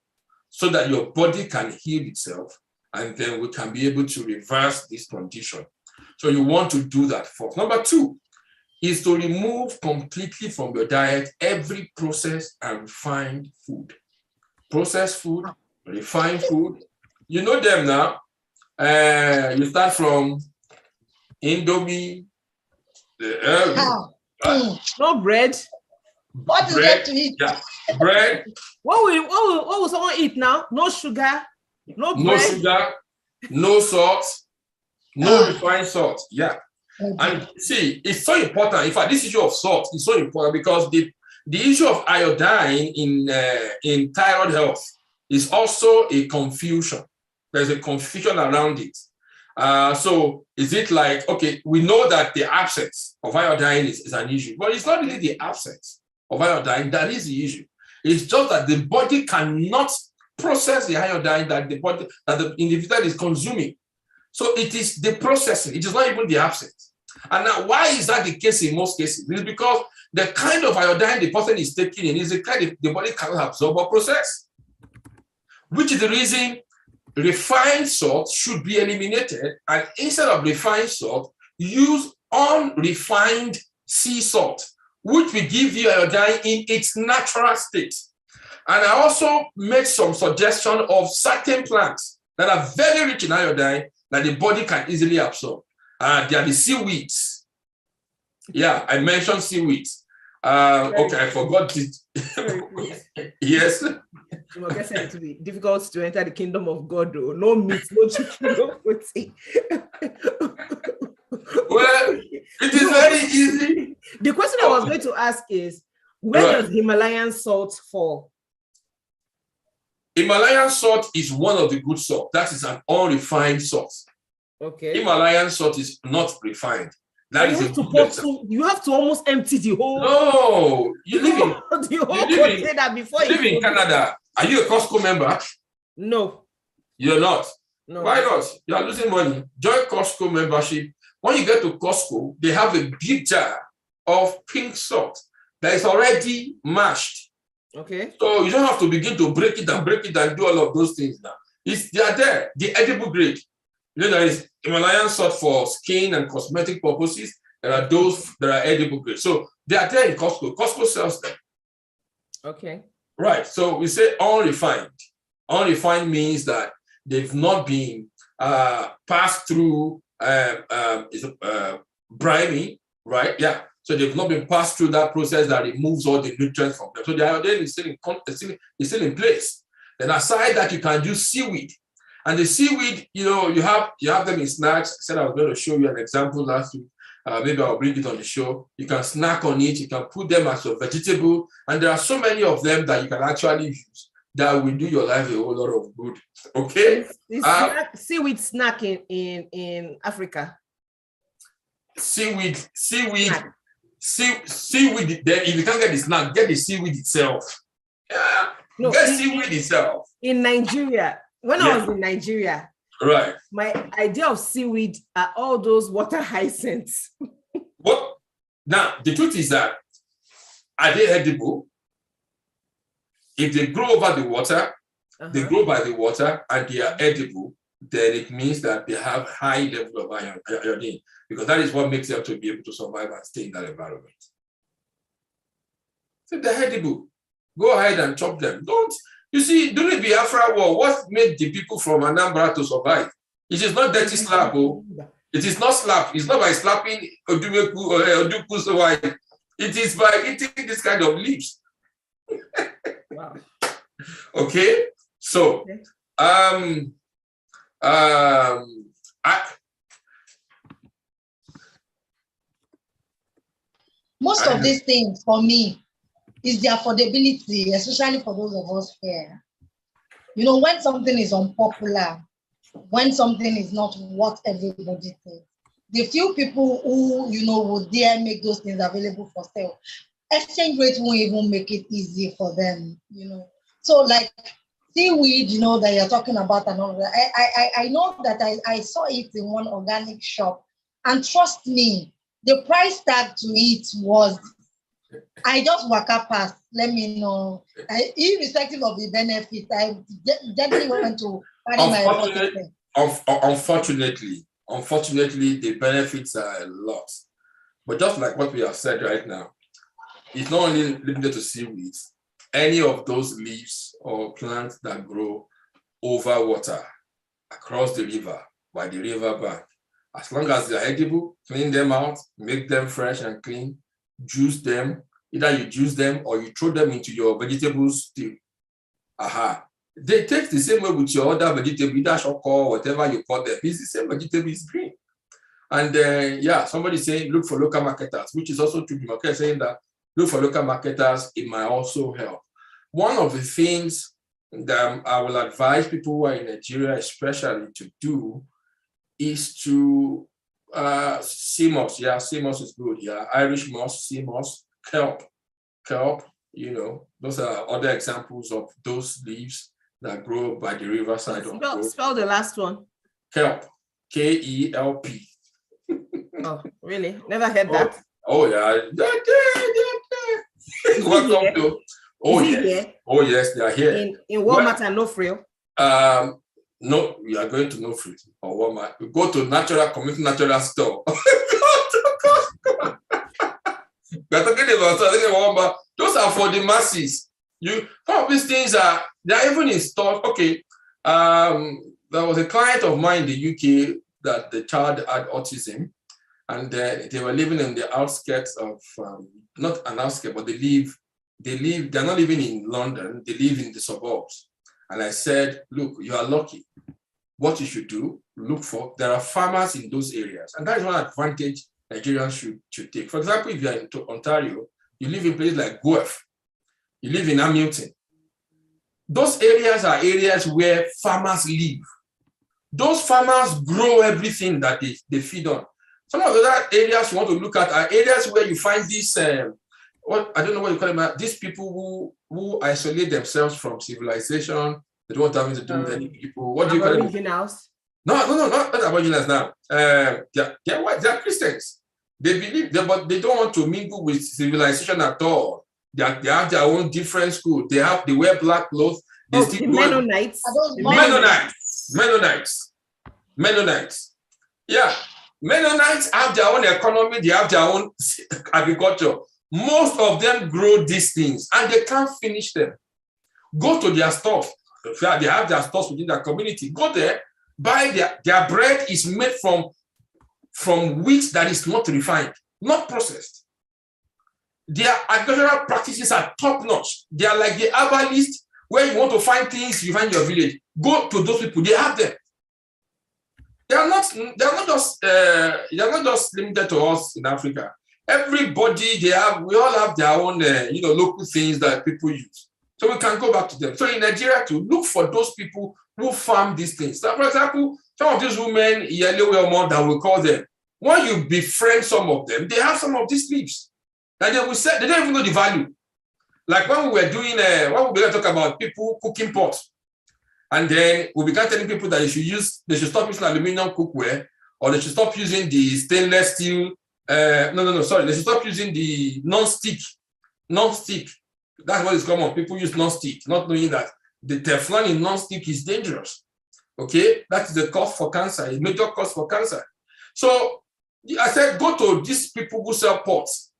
so that your body can heal itself, and then we can be able to reverse this condition. So you want to do that first. Number two is to remove completely from your diet every processed and refined food. Processed food, refined food, you know them now. You start from Indomie, no bread. What is there to eat? Yeah, bread. What will someone eat now? No sugar, no bread. No sugar, no salt, no refined salt. Yeah. Okay. And see, it's so important. In fact, this issue of salt is so important because the issue of iodine in thyroid health is also a confusion. There's a confusion around it. So is it like, okay, we know that the absence of iodine is an issue, but it's not really the absence of iodine that is the issue. It's just that the body cannot process the iodine that the individual is consuming. So it is the processing. It is not even the absence. And now, why is that the case in most cases? It's because the kind of iodine the person is taking in is the kind the body cannot absorb or process, which is the reason refined salt should be eliminated. And instead of refined salt, use unrefined sea salt, which will give you iodine in its natural state. And I also made some suggestion of certain plants that are very rich in iodine that the body can easily absorb. They are the seaweeds. Yeah, I mentioned seaweeds. Okay, I forgot it. Yes. I guess it will be difficult to enter the kingdom of God, though. No meat, no chicken, no protein. Well, it is very easy. The question I was going to ask is, where does Himalayan salt fall? Himalayan salt is one of the good salt. That is an unrefined salt. Okay. Himalayan salt is not refined. That you is you have to almost empty the whole. No, you live in the whole container before you live in Canada. Are you a Costco member? No. You're not. No. Why not? You are losing money. Join Costco membership. When you get to Costco, they have a big jar of pink salt that is already mashed. Okay. So you don't have to begin to break it and do all of those things now. They are there, the edible grade. You know, there is Himalayan salt for skin and cosmetic purposes. There are those that are edible grade. So they are there in Costco. Costco sells them. Okay. Right. So we say unrefined. Unrefined means that they've not been passed through briny, right? Yeah. So they've not been passed through that process that removes all the nutrients from them. So the iodine is still in place. Then aside that, you can use seaweed. And the seaweed, you know, you have them in snacks. I said I was going to show you an example last week. Maybe I'll bring it on the show. You can snack on it. You can put them as a vegetable. And there are so many of them that you can actually use that will do your life a whole lot of good. Okay? Seaweed snack in Africa. Seaweed. Then if you can't get the snack, get the seaweed itself. Yeah. No, get seaweed itself. In Nigeria, when I was in Nigeria, right, my idea of seaweed are all those water hyacinths. What? Now, the truth is that are they edible? If they grow over the water, they grow by the water and they are edible, then it means that they have high level of iodine, because that is what makes them to be able to survive and stay in that environment. So they're edible. Go ahead and chop them. Don't, you see, during the Biafra War, what made the people from Anambra to survive? It is not dirty slap. Oh. It is not slap. It's not by slapping Odumeku or Oduku's wife. It is by eating this kind of leaves. Wow. Okay. So, most of these things for me is the affordability, especially for those of us here. You know, when something is unpopular, when something is not what everybody thinks, the few people who, you know, would dare make those things available for sale, exchange rate won't even make it easy for them, you know. So like seaweed, you know, that you're talking about and all that, I know that I saw it in one organic shop, and trust me, the price tag to it was, I just walk up past, let me know. Irrespective of the benefit, I definitely went to carry my Unfortunately, the benefits are a lot. But just like what we have said right now, it's not only limited to seaweeds. Any of those leaves or plants that grow over water, across the river, by the river bank, as long as they're edible, clean them out, make them fresh and clean, juice them. Either you juice them or you throw them into your vegetable stew. They taste the same way with your other vegetable, either shoko or whatever you call them. It's the same vegetable, it's green. And somebody saying look for local marketers, which is also true. Okay, saying that look for local marketers, it might also help. One of the things that I will advise people who are in Nigeria especially to do is to sea moss. Yeah, sea moss is good. Yeah, Irish moss, sea moss, kelp, you know, those are other examples of those leaves that grow by the riverside. Spell the last one. Kelp, K-E-L-P. Oh, really? Never heard that. Oh yeah. Welcome to. Oh yes. Oh yes, they are here. In Walmart and No Frill. No, we are going to No Frill or Walmart. We go to community natural store. We're talking about Walmart. Those are for the masses. Some of these things they're even in stores. Okay. There was a client of mine in the UK that the child had autism, and they were living in the outskirts of not an outskirt, but they're not living in London, they live in the suburbs. And I said, look, you are lucky. What you should do, there are farmers in those areas. And that is one advantage Nigerians should take. For example, if you are in Ontario, you live in places like Guelph, you live in Hamilton. Those areas are areas where farmers live. Those farmers grow everything that they feed on. Some of the other areas you want to look at are areas where you find these, I don't know what you call them, these people who isolate themselves from civilization. They don't want having to do with any people. What do you call them? Originals? No, not aboriginals now. They're white, they're Christians. They believe, but they don't want to mingle with civilization at all. They have their own different school. They wear black clothes. The Mennonites. Mennonites. Yeah. Mennonites have their own economy, they have their own agriculture. Most of them grow these things and they can't finish them. Go to their stores. They have their stores within their community. Go there, buy their bread is made from wheat that is not refined, not processed. Their agricultural practices are top-notch. They are like the herbalist where you want to find things you find in your village. Go to those people, they have them. They are not just limited to us in Africa. Everybody, we all have their own local things that people use. So we can go back to them. So in Nigeria, to look for those people who farm these things. So for example, some of these women, that we call them, when you befriend some of them, they have some of these leaves. And they will say, they don't even know the value. Like when we were doing, when we began to talk about people cooking pots, and then we began telling people that they should stop using aluminum cookware, or they should stop using the stainless steel. They should stop using the non-stick. That's what is common. People use non-stick, not knowing that the Teflon in non-stick is dangerous. Okay, that is the cause for cancer, a major cause for cancer. So I said, go to these people who sell pots.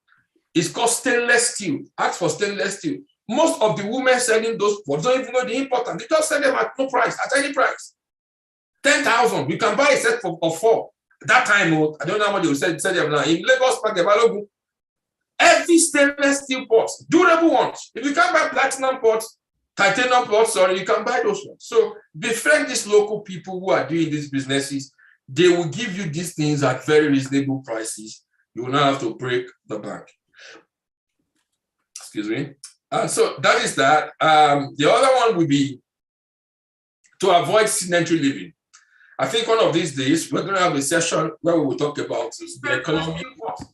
It's called stainless steel. Ask for stainless steel. Most of the women selling those pots don't even know the importance. They just sell them at no price, at any price. 10,000. You can buy a set of 4. That time, I don't know how much they will sell them now. In Lagos, every stainless steel pot, durable ones. If you can't buy platinum pots, titanium pots, sorry, you can buy those ones. So befriend these local people who are doing these businesses. They will give you these things at very reasonable prices. You will not have to break the bank. Excuse me. And so that is that. The other one will be to avoid sedentary living. I think one of these days, we're going to have a session where we will talk about the economy.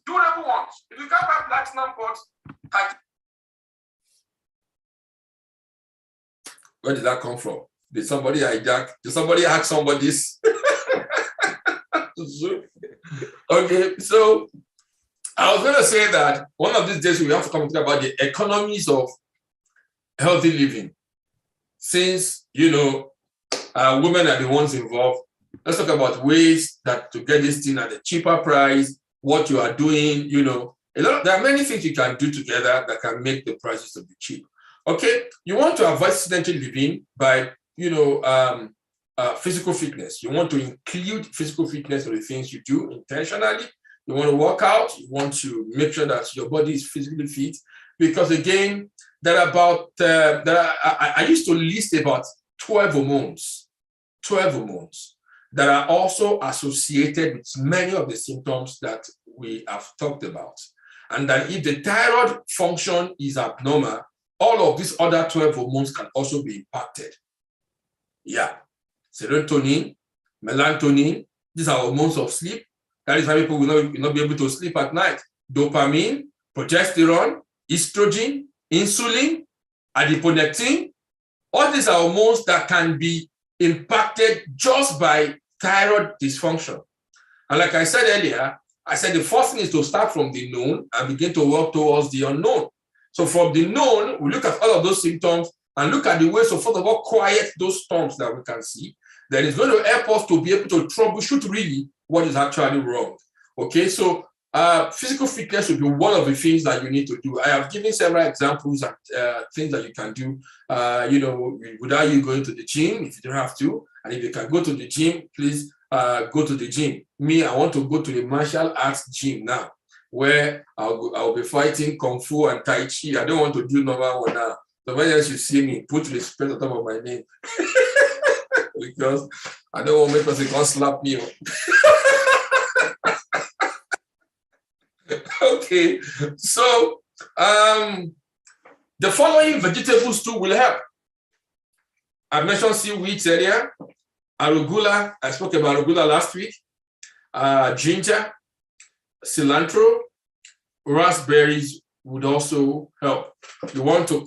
Durable ones. If you can't buy platinum pots, where did that come from? Did somebody hijack? Did somebody hack somebody's? Okay, so I was going to say that one of these days we have to come and talk about the economies of healthy living. Since, women are the ones involved, let's talk about ways that to get this thing at a cheaper price, what you are doing, there are many things you can do together that can make the prices to be cheap. Okay, you want to avoid sedentary living by, physical fitness. You want to include physical fitness in the things you do intentionally. You want to work out. You want to make sure that your body is physically fit. Because again, I used to list about 12 hormones that are also associated with many of the symptoms that we have talked about. And that if the thyroid function is abnormal, all of these other 12 hormones can also be impacted. Yeah. Serotonin, melatonin, these are hormones of sleep. That is why people will not be able to sleep at night. Dopamine, progesterone, estrogen, insulin, adiponectin. All these are hormones that can be impacted just by thyroid dysfunction. And like I said earlier, I said the first thing is to start from the known and begin to work towards the unknown. So from the known, we look at all of those symptoms and look at the ways to first of all quiet those storms that we can see. Then it's going to help us to be able to troubleshoot really what is actually wrong. Okay, so physical fitness will be one of the things that you need to do. I have given several examples of things that you can do, without you going to the gym if you don't have to. And if you can go to the gym, please go to the gym. Me, I want to go to the martial arts gym now, where I'll be fighting Kung Fu and Tai Chi. I don't want to do normal one now. So when else you see me, put respect on top of my name. Because I don't want my person to slap me. Okay, so the following vegetables too will help. I mentioned seaweeds earlier, arugula. I spoke about arugula last week. Ginger, cilantro, raspberries would also help. You want to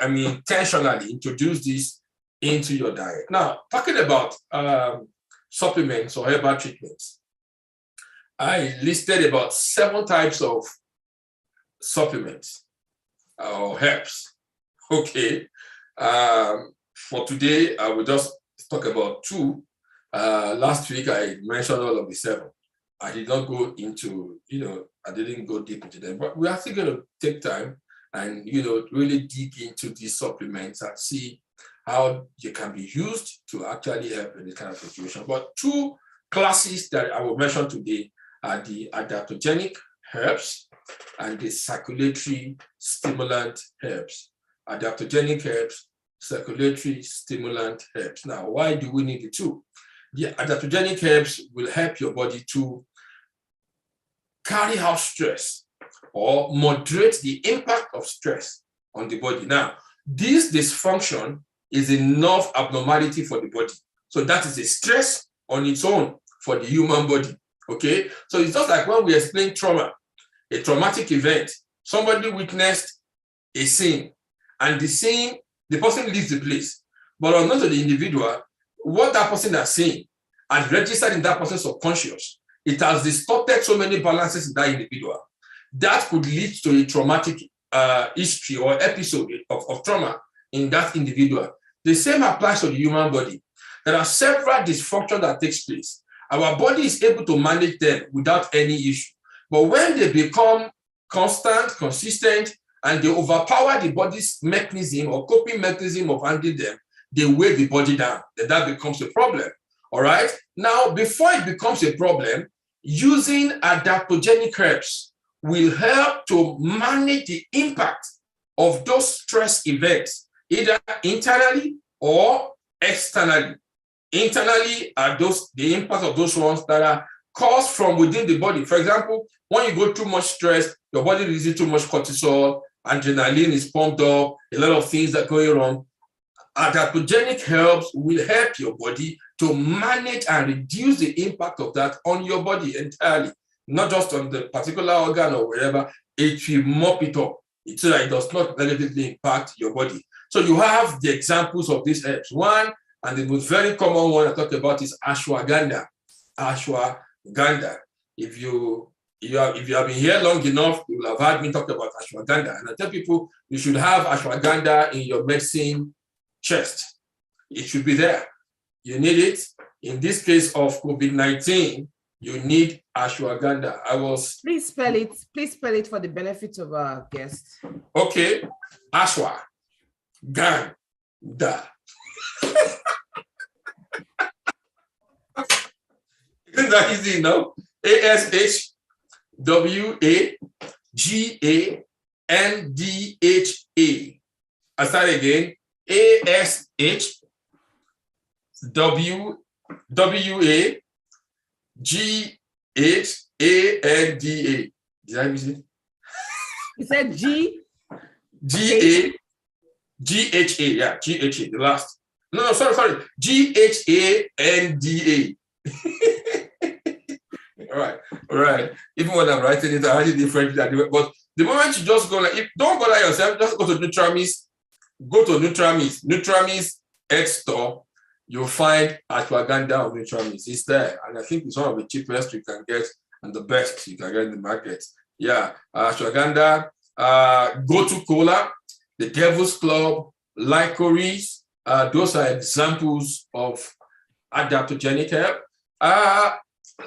intentionally introduce this into your diet. Now, talking about supplements or herbal treatments, I listed about 7 types of supplements or herbs. Okay. For today, I will just talk about 2. Last week, I mentioned all of the 7. I did not go into, I didn't go deep into them, but we're actually going to take time and, really dig into these supplements and see how they can be used to actually help in this kind of situation. But 2 classes that I will mention today are the adaptogenic herbs and the circulatory stimulant herbs. Adaptogenic herbs, circulatory stimulant herbs. Now, why do we need the 2? The adaptogenic herbs will help your body to carry out stress or moderate the impact of stress on the body. Now, this dysfunction is enough abnormality for the body. So that is a stress on its own for the human body. Okay, so it's just like when we explain trauma, a traumatic event, somebody witnessed a scene, and the person leaves the place. But unknown to the individual, what that person has seen and registered in that person's subconscious, it has distorted so many balances in that individual. That could lead to a traumatic history or episode of trauma in that individual. The same applies to the human body. There are several dysfunctions that takes place. Our body is able to manage them without any issue. But when they become constant, consistent, and they overpower the body's mechanism or coping mechanism of handling them. They weigh the body down. Then that becomes a problem. All right. Now, before it becomes a problem, using adaptogenic herbs will help to manage the impact of those stress events, either internally or externally. Internally are the impact of those ones that are caused from within the body. For example, when you go too much stress, your body releases too much cortisol, adrenaline is pumped up, a lot of things are going wrong. Adaptogenic herbs will help your body to manage and reduce the impact of that on your body entirely, not just on the particular organ or wherever. It will mop it up so that it does not negatively impact your body. So you have the examples of these herbs. One, and the most very common one I talk about, is ashwagandha. Ashwagandha. If you have been here long enough, you will have heard me talk about ashwagandha. And I tell people you should have ashwagandha in your medicine chest. It should be there. You need it. In this case of COVID-19, you need ashwagandha. Please spell it. Please spell it for the benefit of our guests. Okay. Ashwagandha. Isn't that easy now? ASHWAGANDHA. I start again. ASHWAGHANDA. Did I miss it? You said GHA. Yeah, GHA, the last. No, sorry. GHANDA. All right. Even when I'm writing it, I write it differently. But the moment you just go don't bother yourself, just go to Nutramis. Go to Nutramis Health Store. You'll find ashwagandha of Nutramis. It's there, and I think it's one of the cheapest you can get and the best you can get in the market. Yeah, ashwagandha, Go-To Cola, the Devil's Club, licorice. Those are examples of adaptogenic herb.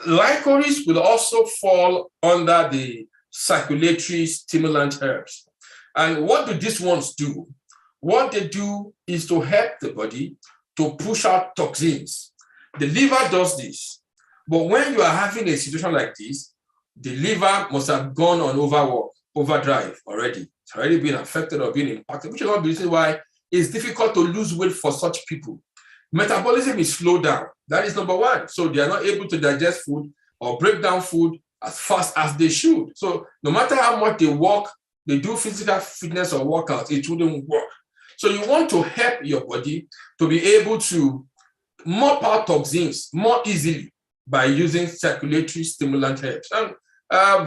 Licorice will also fall under the circulatory stimulant herbs. And what do these ones do? What they do is to help the body to push out toxins. The liver does this. But when you are having a situation like this, the liver must have gone on overdrive already. It's already been affected or been impacted, which is one reason why it's difficult to lose weight for such people. Metabolism is slowed down. That is number one. So they are not able to digest food or break down food as fast as they should. So no matter how much they walk, they do physical fitness or workout, it wouldn't work. So you want to help your body to be able to mop out toxins more easily by using circulatory stimulant herbs. And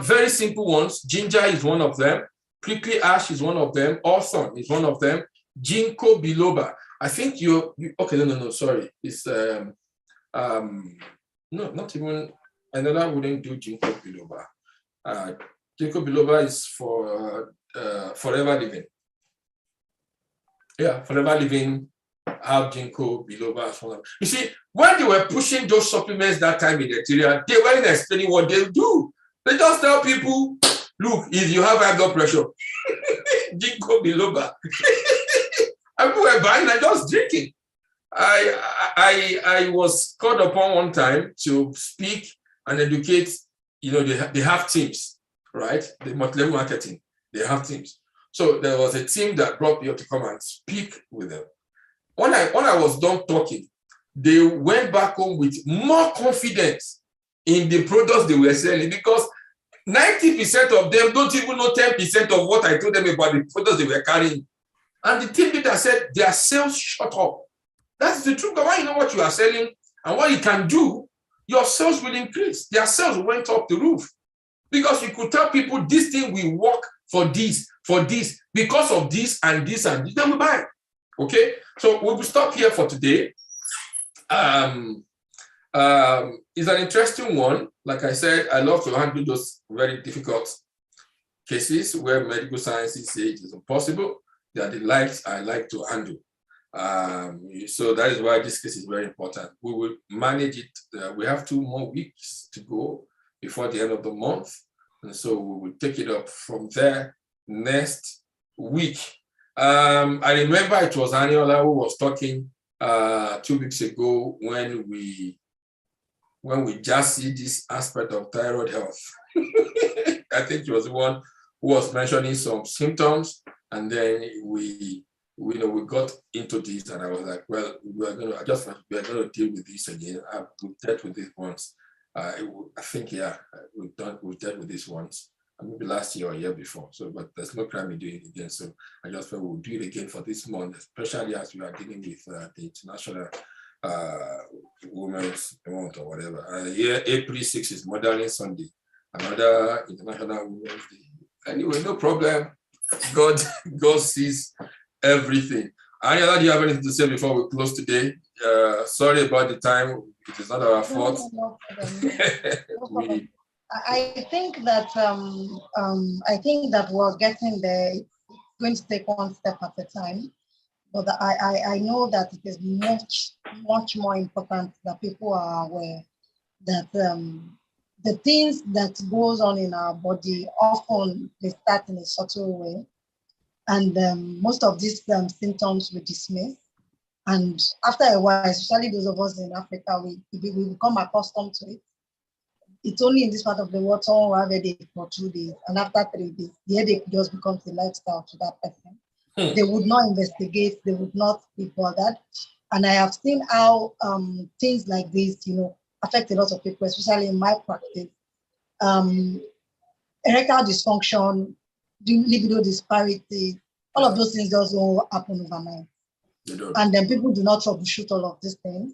very simple ones. Ginger is one of them. Prickly ash is one of them. Hawthorn is one of them. Ginkgo biloba. I think okay, no, sorry. It's no, not even another wouldn't do ginkgo biloba. Ginkgo biloba is for forever living. Yeah, forever living have ginkgo biloba as well. You see, when they were pushing those supplements that time in Nigeria, they weren't explaining what they do. They just tell people, look, if you have high blood pressure, ginkgo biloba. And people were buying and just drinking. I was called upon one time to speak and educate. They have teams, right? The multi-level marketing, they have teams. So there was a team that brought me up to come and speak with them. When I was done talking, they went back home with more confidence in the products they were selling, because 90% of them don't even know 10% of what I told them about the products they were carrying. And the team leader said their sales shot up. That's the truth. But when you know what you are selling and what you can do, your sales will increase. Their sales went up the roof. Because you could tell people this thing will work for this, because of this and this and this, then we buy. Okay? So we will stop here for today. It's an interesting one. Like I said, I love to handle those very difficult cases where medical sciences say it is impossible. They are the lights I like to handle. So that is why this case is very important. We will manage it. We have 2 more weeks to go before the end of the month. And so we will take it up from there next week. I remember it was Aniola who was talking 2 weeks ago when we just see this aspect of thyroid health. I think he was the one who was mentioning some symptoms, and then we got into this, and I was like, well, we're going to deal with this again. We've dealt with this once. I think, yeah, we've dealt with this once, maybe last year or year before. So, but there's no crime in doing it again. So I just thought we'll do it again for this month, especially as we are dealing with the International Women's Month or whatever. April 6th is Mothering Sunday, another International Women's Day. Anyway, no problem. God sees everything. Anila, do you have anything to say before we close today? Sorry about the time. It is not our fault. No problem. I think that we're getting there. It's going to take one step at a time. But I know that it is much more important that people are aware that the things that goes on in our body often they start in a subtle way, and most of these symptoms we dismiss. And after a while, especially those of us in Africa, we become accustomed to it. It's only in this part of the world someone will have a headache for 2 days, and after 3 days, the headache just becomes a lifestyle to that person. They would not investigate, they would not be bothered. And I have seen how things like this, affect a lot of people, especially in my practice. Erectile dysfunction, libido disparity, all of those things just don't happen overnight. And then people do not troubleshoot all of these things.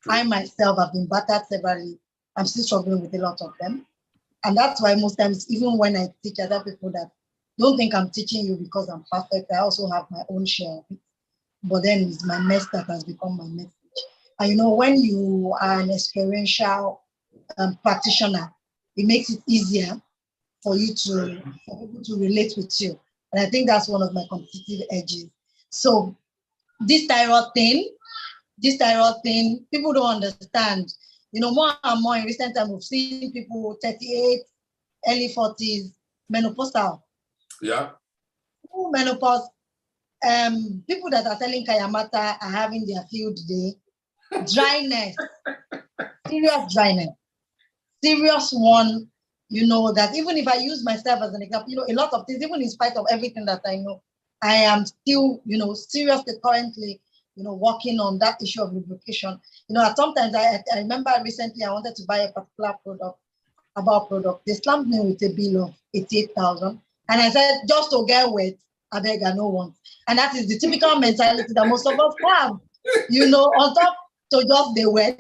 True. I myself have been battered severally. I'm still struggling with a lot of them. And that's why most times, even when I teach other people that, don't think I'm teaching you because I'm perfect. I also have my own share of it. But then it's my mess that has become my message. And when you are an experiential practitioner, it makes it easier for people to relate with you. And I think that's one of my competitive edges. So this thyroid thing, people don't understand. More and more in recent time, we've seen people 38, early 40s, menopausal. Yeah. Menopause. People that are selling Kayamata are having their field day. Dryness. Serious dryness. Serious one. That even if I use myself as an example, a lot of things, even in spite of everything that I know, I am still, seriously currently, working on that issue of lubrication. Sometimes I remember recently I wanted to buy a particular product. They slammed me with a bill of 88,000. And I said, just to get wet, I beg, I no want. And that is the typical mentality that most of us have, on top to just be wet.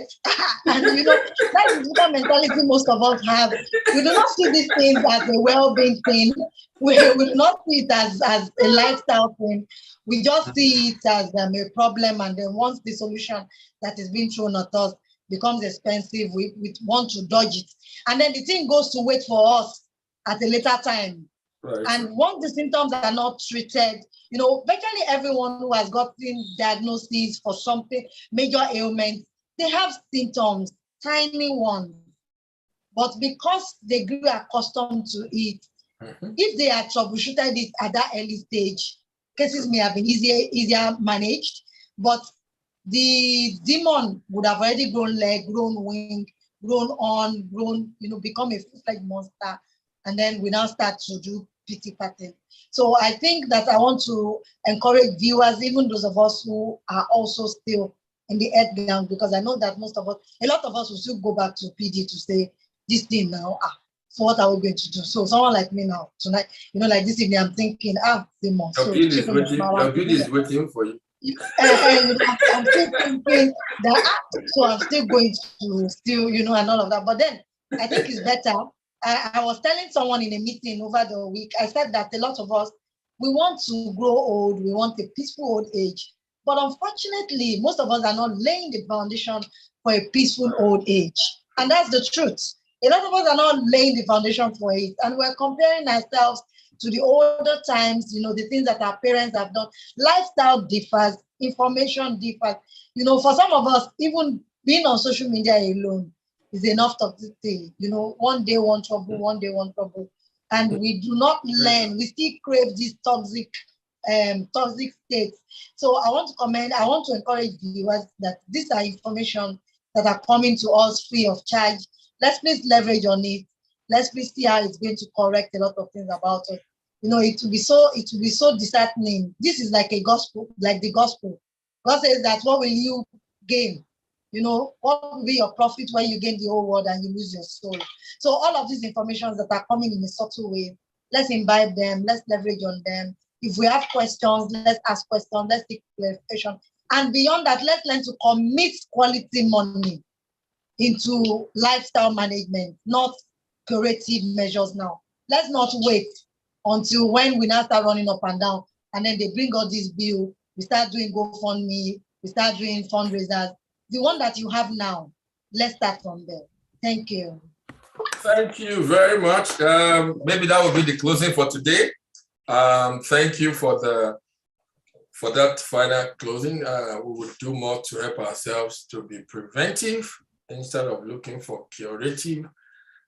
And, that is the typical mentality most of us have. We do not see these things as a well-being thing. We do not see it as a lifestyle thing. We just see it as a problem. And then once the solution that is being thrown at us becomes expensive, we want to dodge it. And then the thing goes to wait for us at a later time. Right. And once the symptoms are not treated, virtually everyone who has gotten diagnoses for something, major ailments, they have symptoms, tiny ones. But because they grew accustomed to it, if they had troubleshooted it at that early stage, cases may have been easier managed, but the demon would have already grown leg, grown wing, grown on, become a full-fledged monster. And then we now start to do pity pattern. So I think that I want to encourage viewers, even those of us who are also still in the head ground, because I know that a lot of us will still go back to PD to say, this thing now, so what are we going to do? So someone like me now, tonight, like this evening, I'm thinking, Simon. Your bill is waiting for you. I'm still thinking that, so I'm still going to and all of that. But then I think it's better. I was telling someone in a meeting over the week, I said that a lot of us, we want to grow old, we want a peaceful old age. But unfortunately, most of us are not laying the foundation for a peaceful old age. And that's the truth. A lot of us are not laying the foundation for it. And we're comparing ourselves to the older times, the things that our parents have done. Lifestyle differs, information differs. For some of us, even being on social media alone is enough of the thing. One day, one trouble, one day, one trouble. and we do not learn. We still crave these toxic states. So I want to encourage viewers that these are information that are coming to us free of charge. Let's please leverage on it. Let's please see how it's going to correct a lot of things about us. You know, it will be so disheartening. This is like a gospel, like the gospel. God says that what will you gain? You know, what will be your profit when you gain the whole world and you lose your soul? So all of these informations that are coming in a subtle way, let's imbibe them, let's leverage on them. If we have questions, let's ask questions, let's take clarification. And beyond that, let's learn to commit quality money into lifestyle management, not curative measures now. Let's not wait until when we now start running up and down, and then they bring all this bill, we start doing GoFundMe, we start doing fundraisers. The one that you have now, let's start from there. Thank you. Thank you very much. Maybe that will be the closing for today. Thank you for that final closing. We will do more to help ourselves to be preventive instead of looking for curative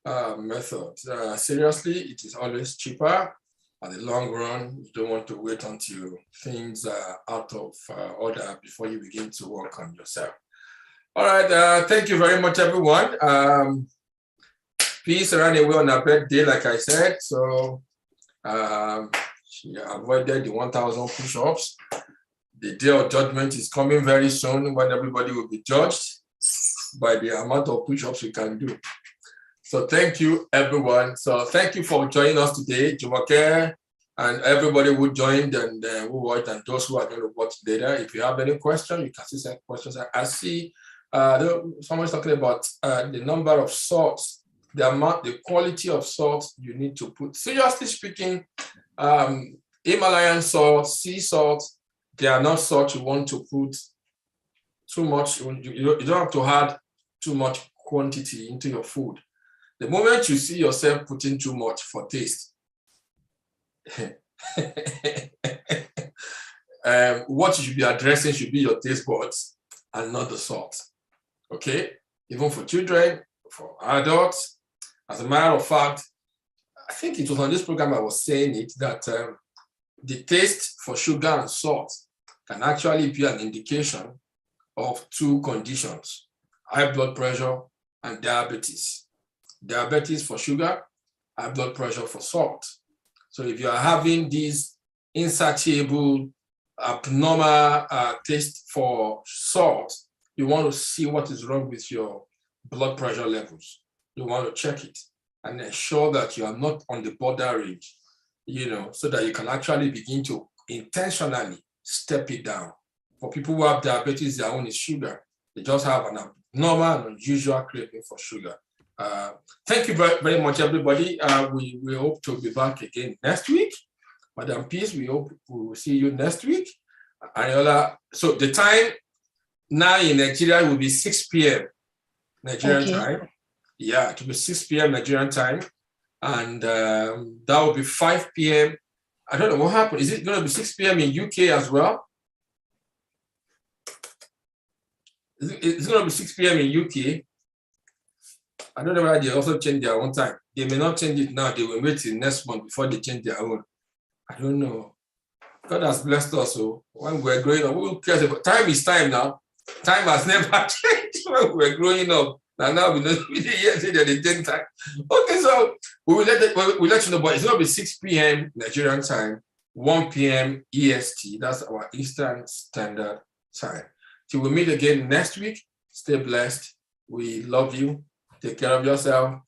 methods. Seriously, it is always cheaper. At the long run, you don't want to wait until things are out of order before you begin to work on yourself. All right, thank you very much, everyone. Peace around the world on our birthday, like I said. So she avoided the 1,000 push-ups. The day of judgment is coming very soon when everybody will be judged by the amount of push-ups we can do. So thank you, everyone. So thank you for joining us today, Jumoke, and everybody who joined and who watched, and those who are going to watch later. If you have any questions, you can see some questions. I see someone's talking about the number of salts, the quality of salt you need to put. Seriously speaking, Himalayan salt, sea salt, they are not salt you want to put too much. You don't have to add too much quantity into your food. The moment you see yourself putting too much for taste, what you should be addressing should be your taste buds and not the salt. Okay? Even for children, for adults. As a matter of fact, I think it was on this program I was saying it, that the taste for sugar and salt can actually be an indication of two conditions: high blood pressure and diabetes. Diabetes for sugar, high blood pressure for salt. So if you are having these insatiable, abnormal taste for salt, you want to see what is wrong with your blood pressure levels. You want to check it and ensure that you are not on the border range, you know, so that you can actually begin to intentionally step it down. For people who have diabetes, their own is sugar. They just have an abnormal and unusual craving for sugar. Thank you very much, everybody. We hope to be back again next week. Madam Peace, we hope we will see you next week. Ariola, so the time now in Nigeria will be 6 p.m. Nigerian time. Yeah, it will be 6 p.m. Nigerian time. And that will be 5 p.m. I don't know what happened. Is it going to be 6 p.m. in UK as well? It's going to be 6 p.m. in UK. I don't know why they also change their own time. They may not change it now. They will wait till next month before they change their own. I don't know. God has blessed us. So when we're growing up, who cares about time? Is time now. Time has never changed when we're growing up. And now we know that they change time. Okay, so we will let you know, but it's going to be 6 p.m. Nigerian time, 1 p.m. EST. That's our Eastern Standard Time. Till we meet again next week, stay blessed. We love you. Take care of yourself.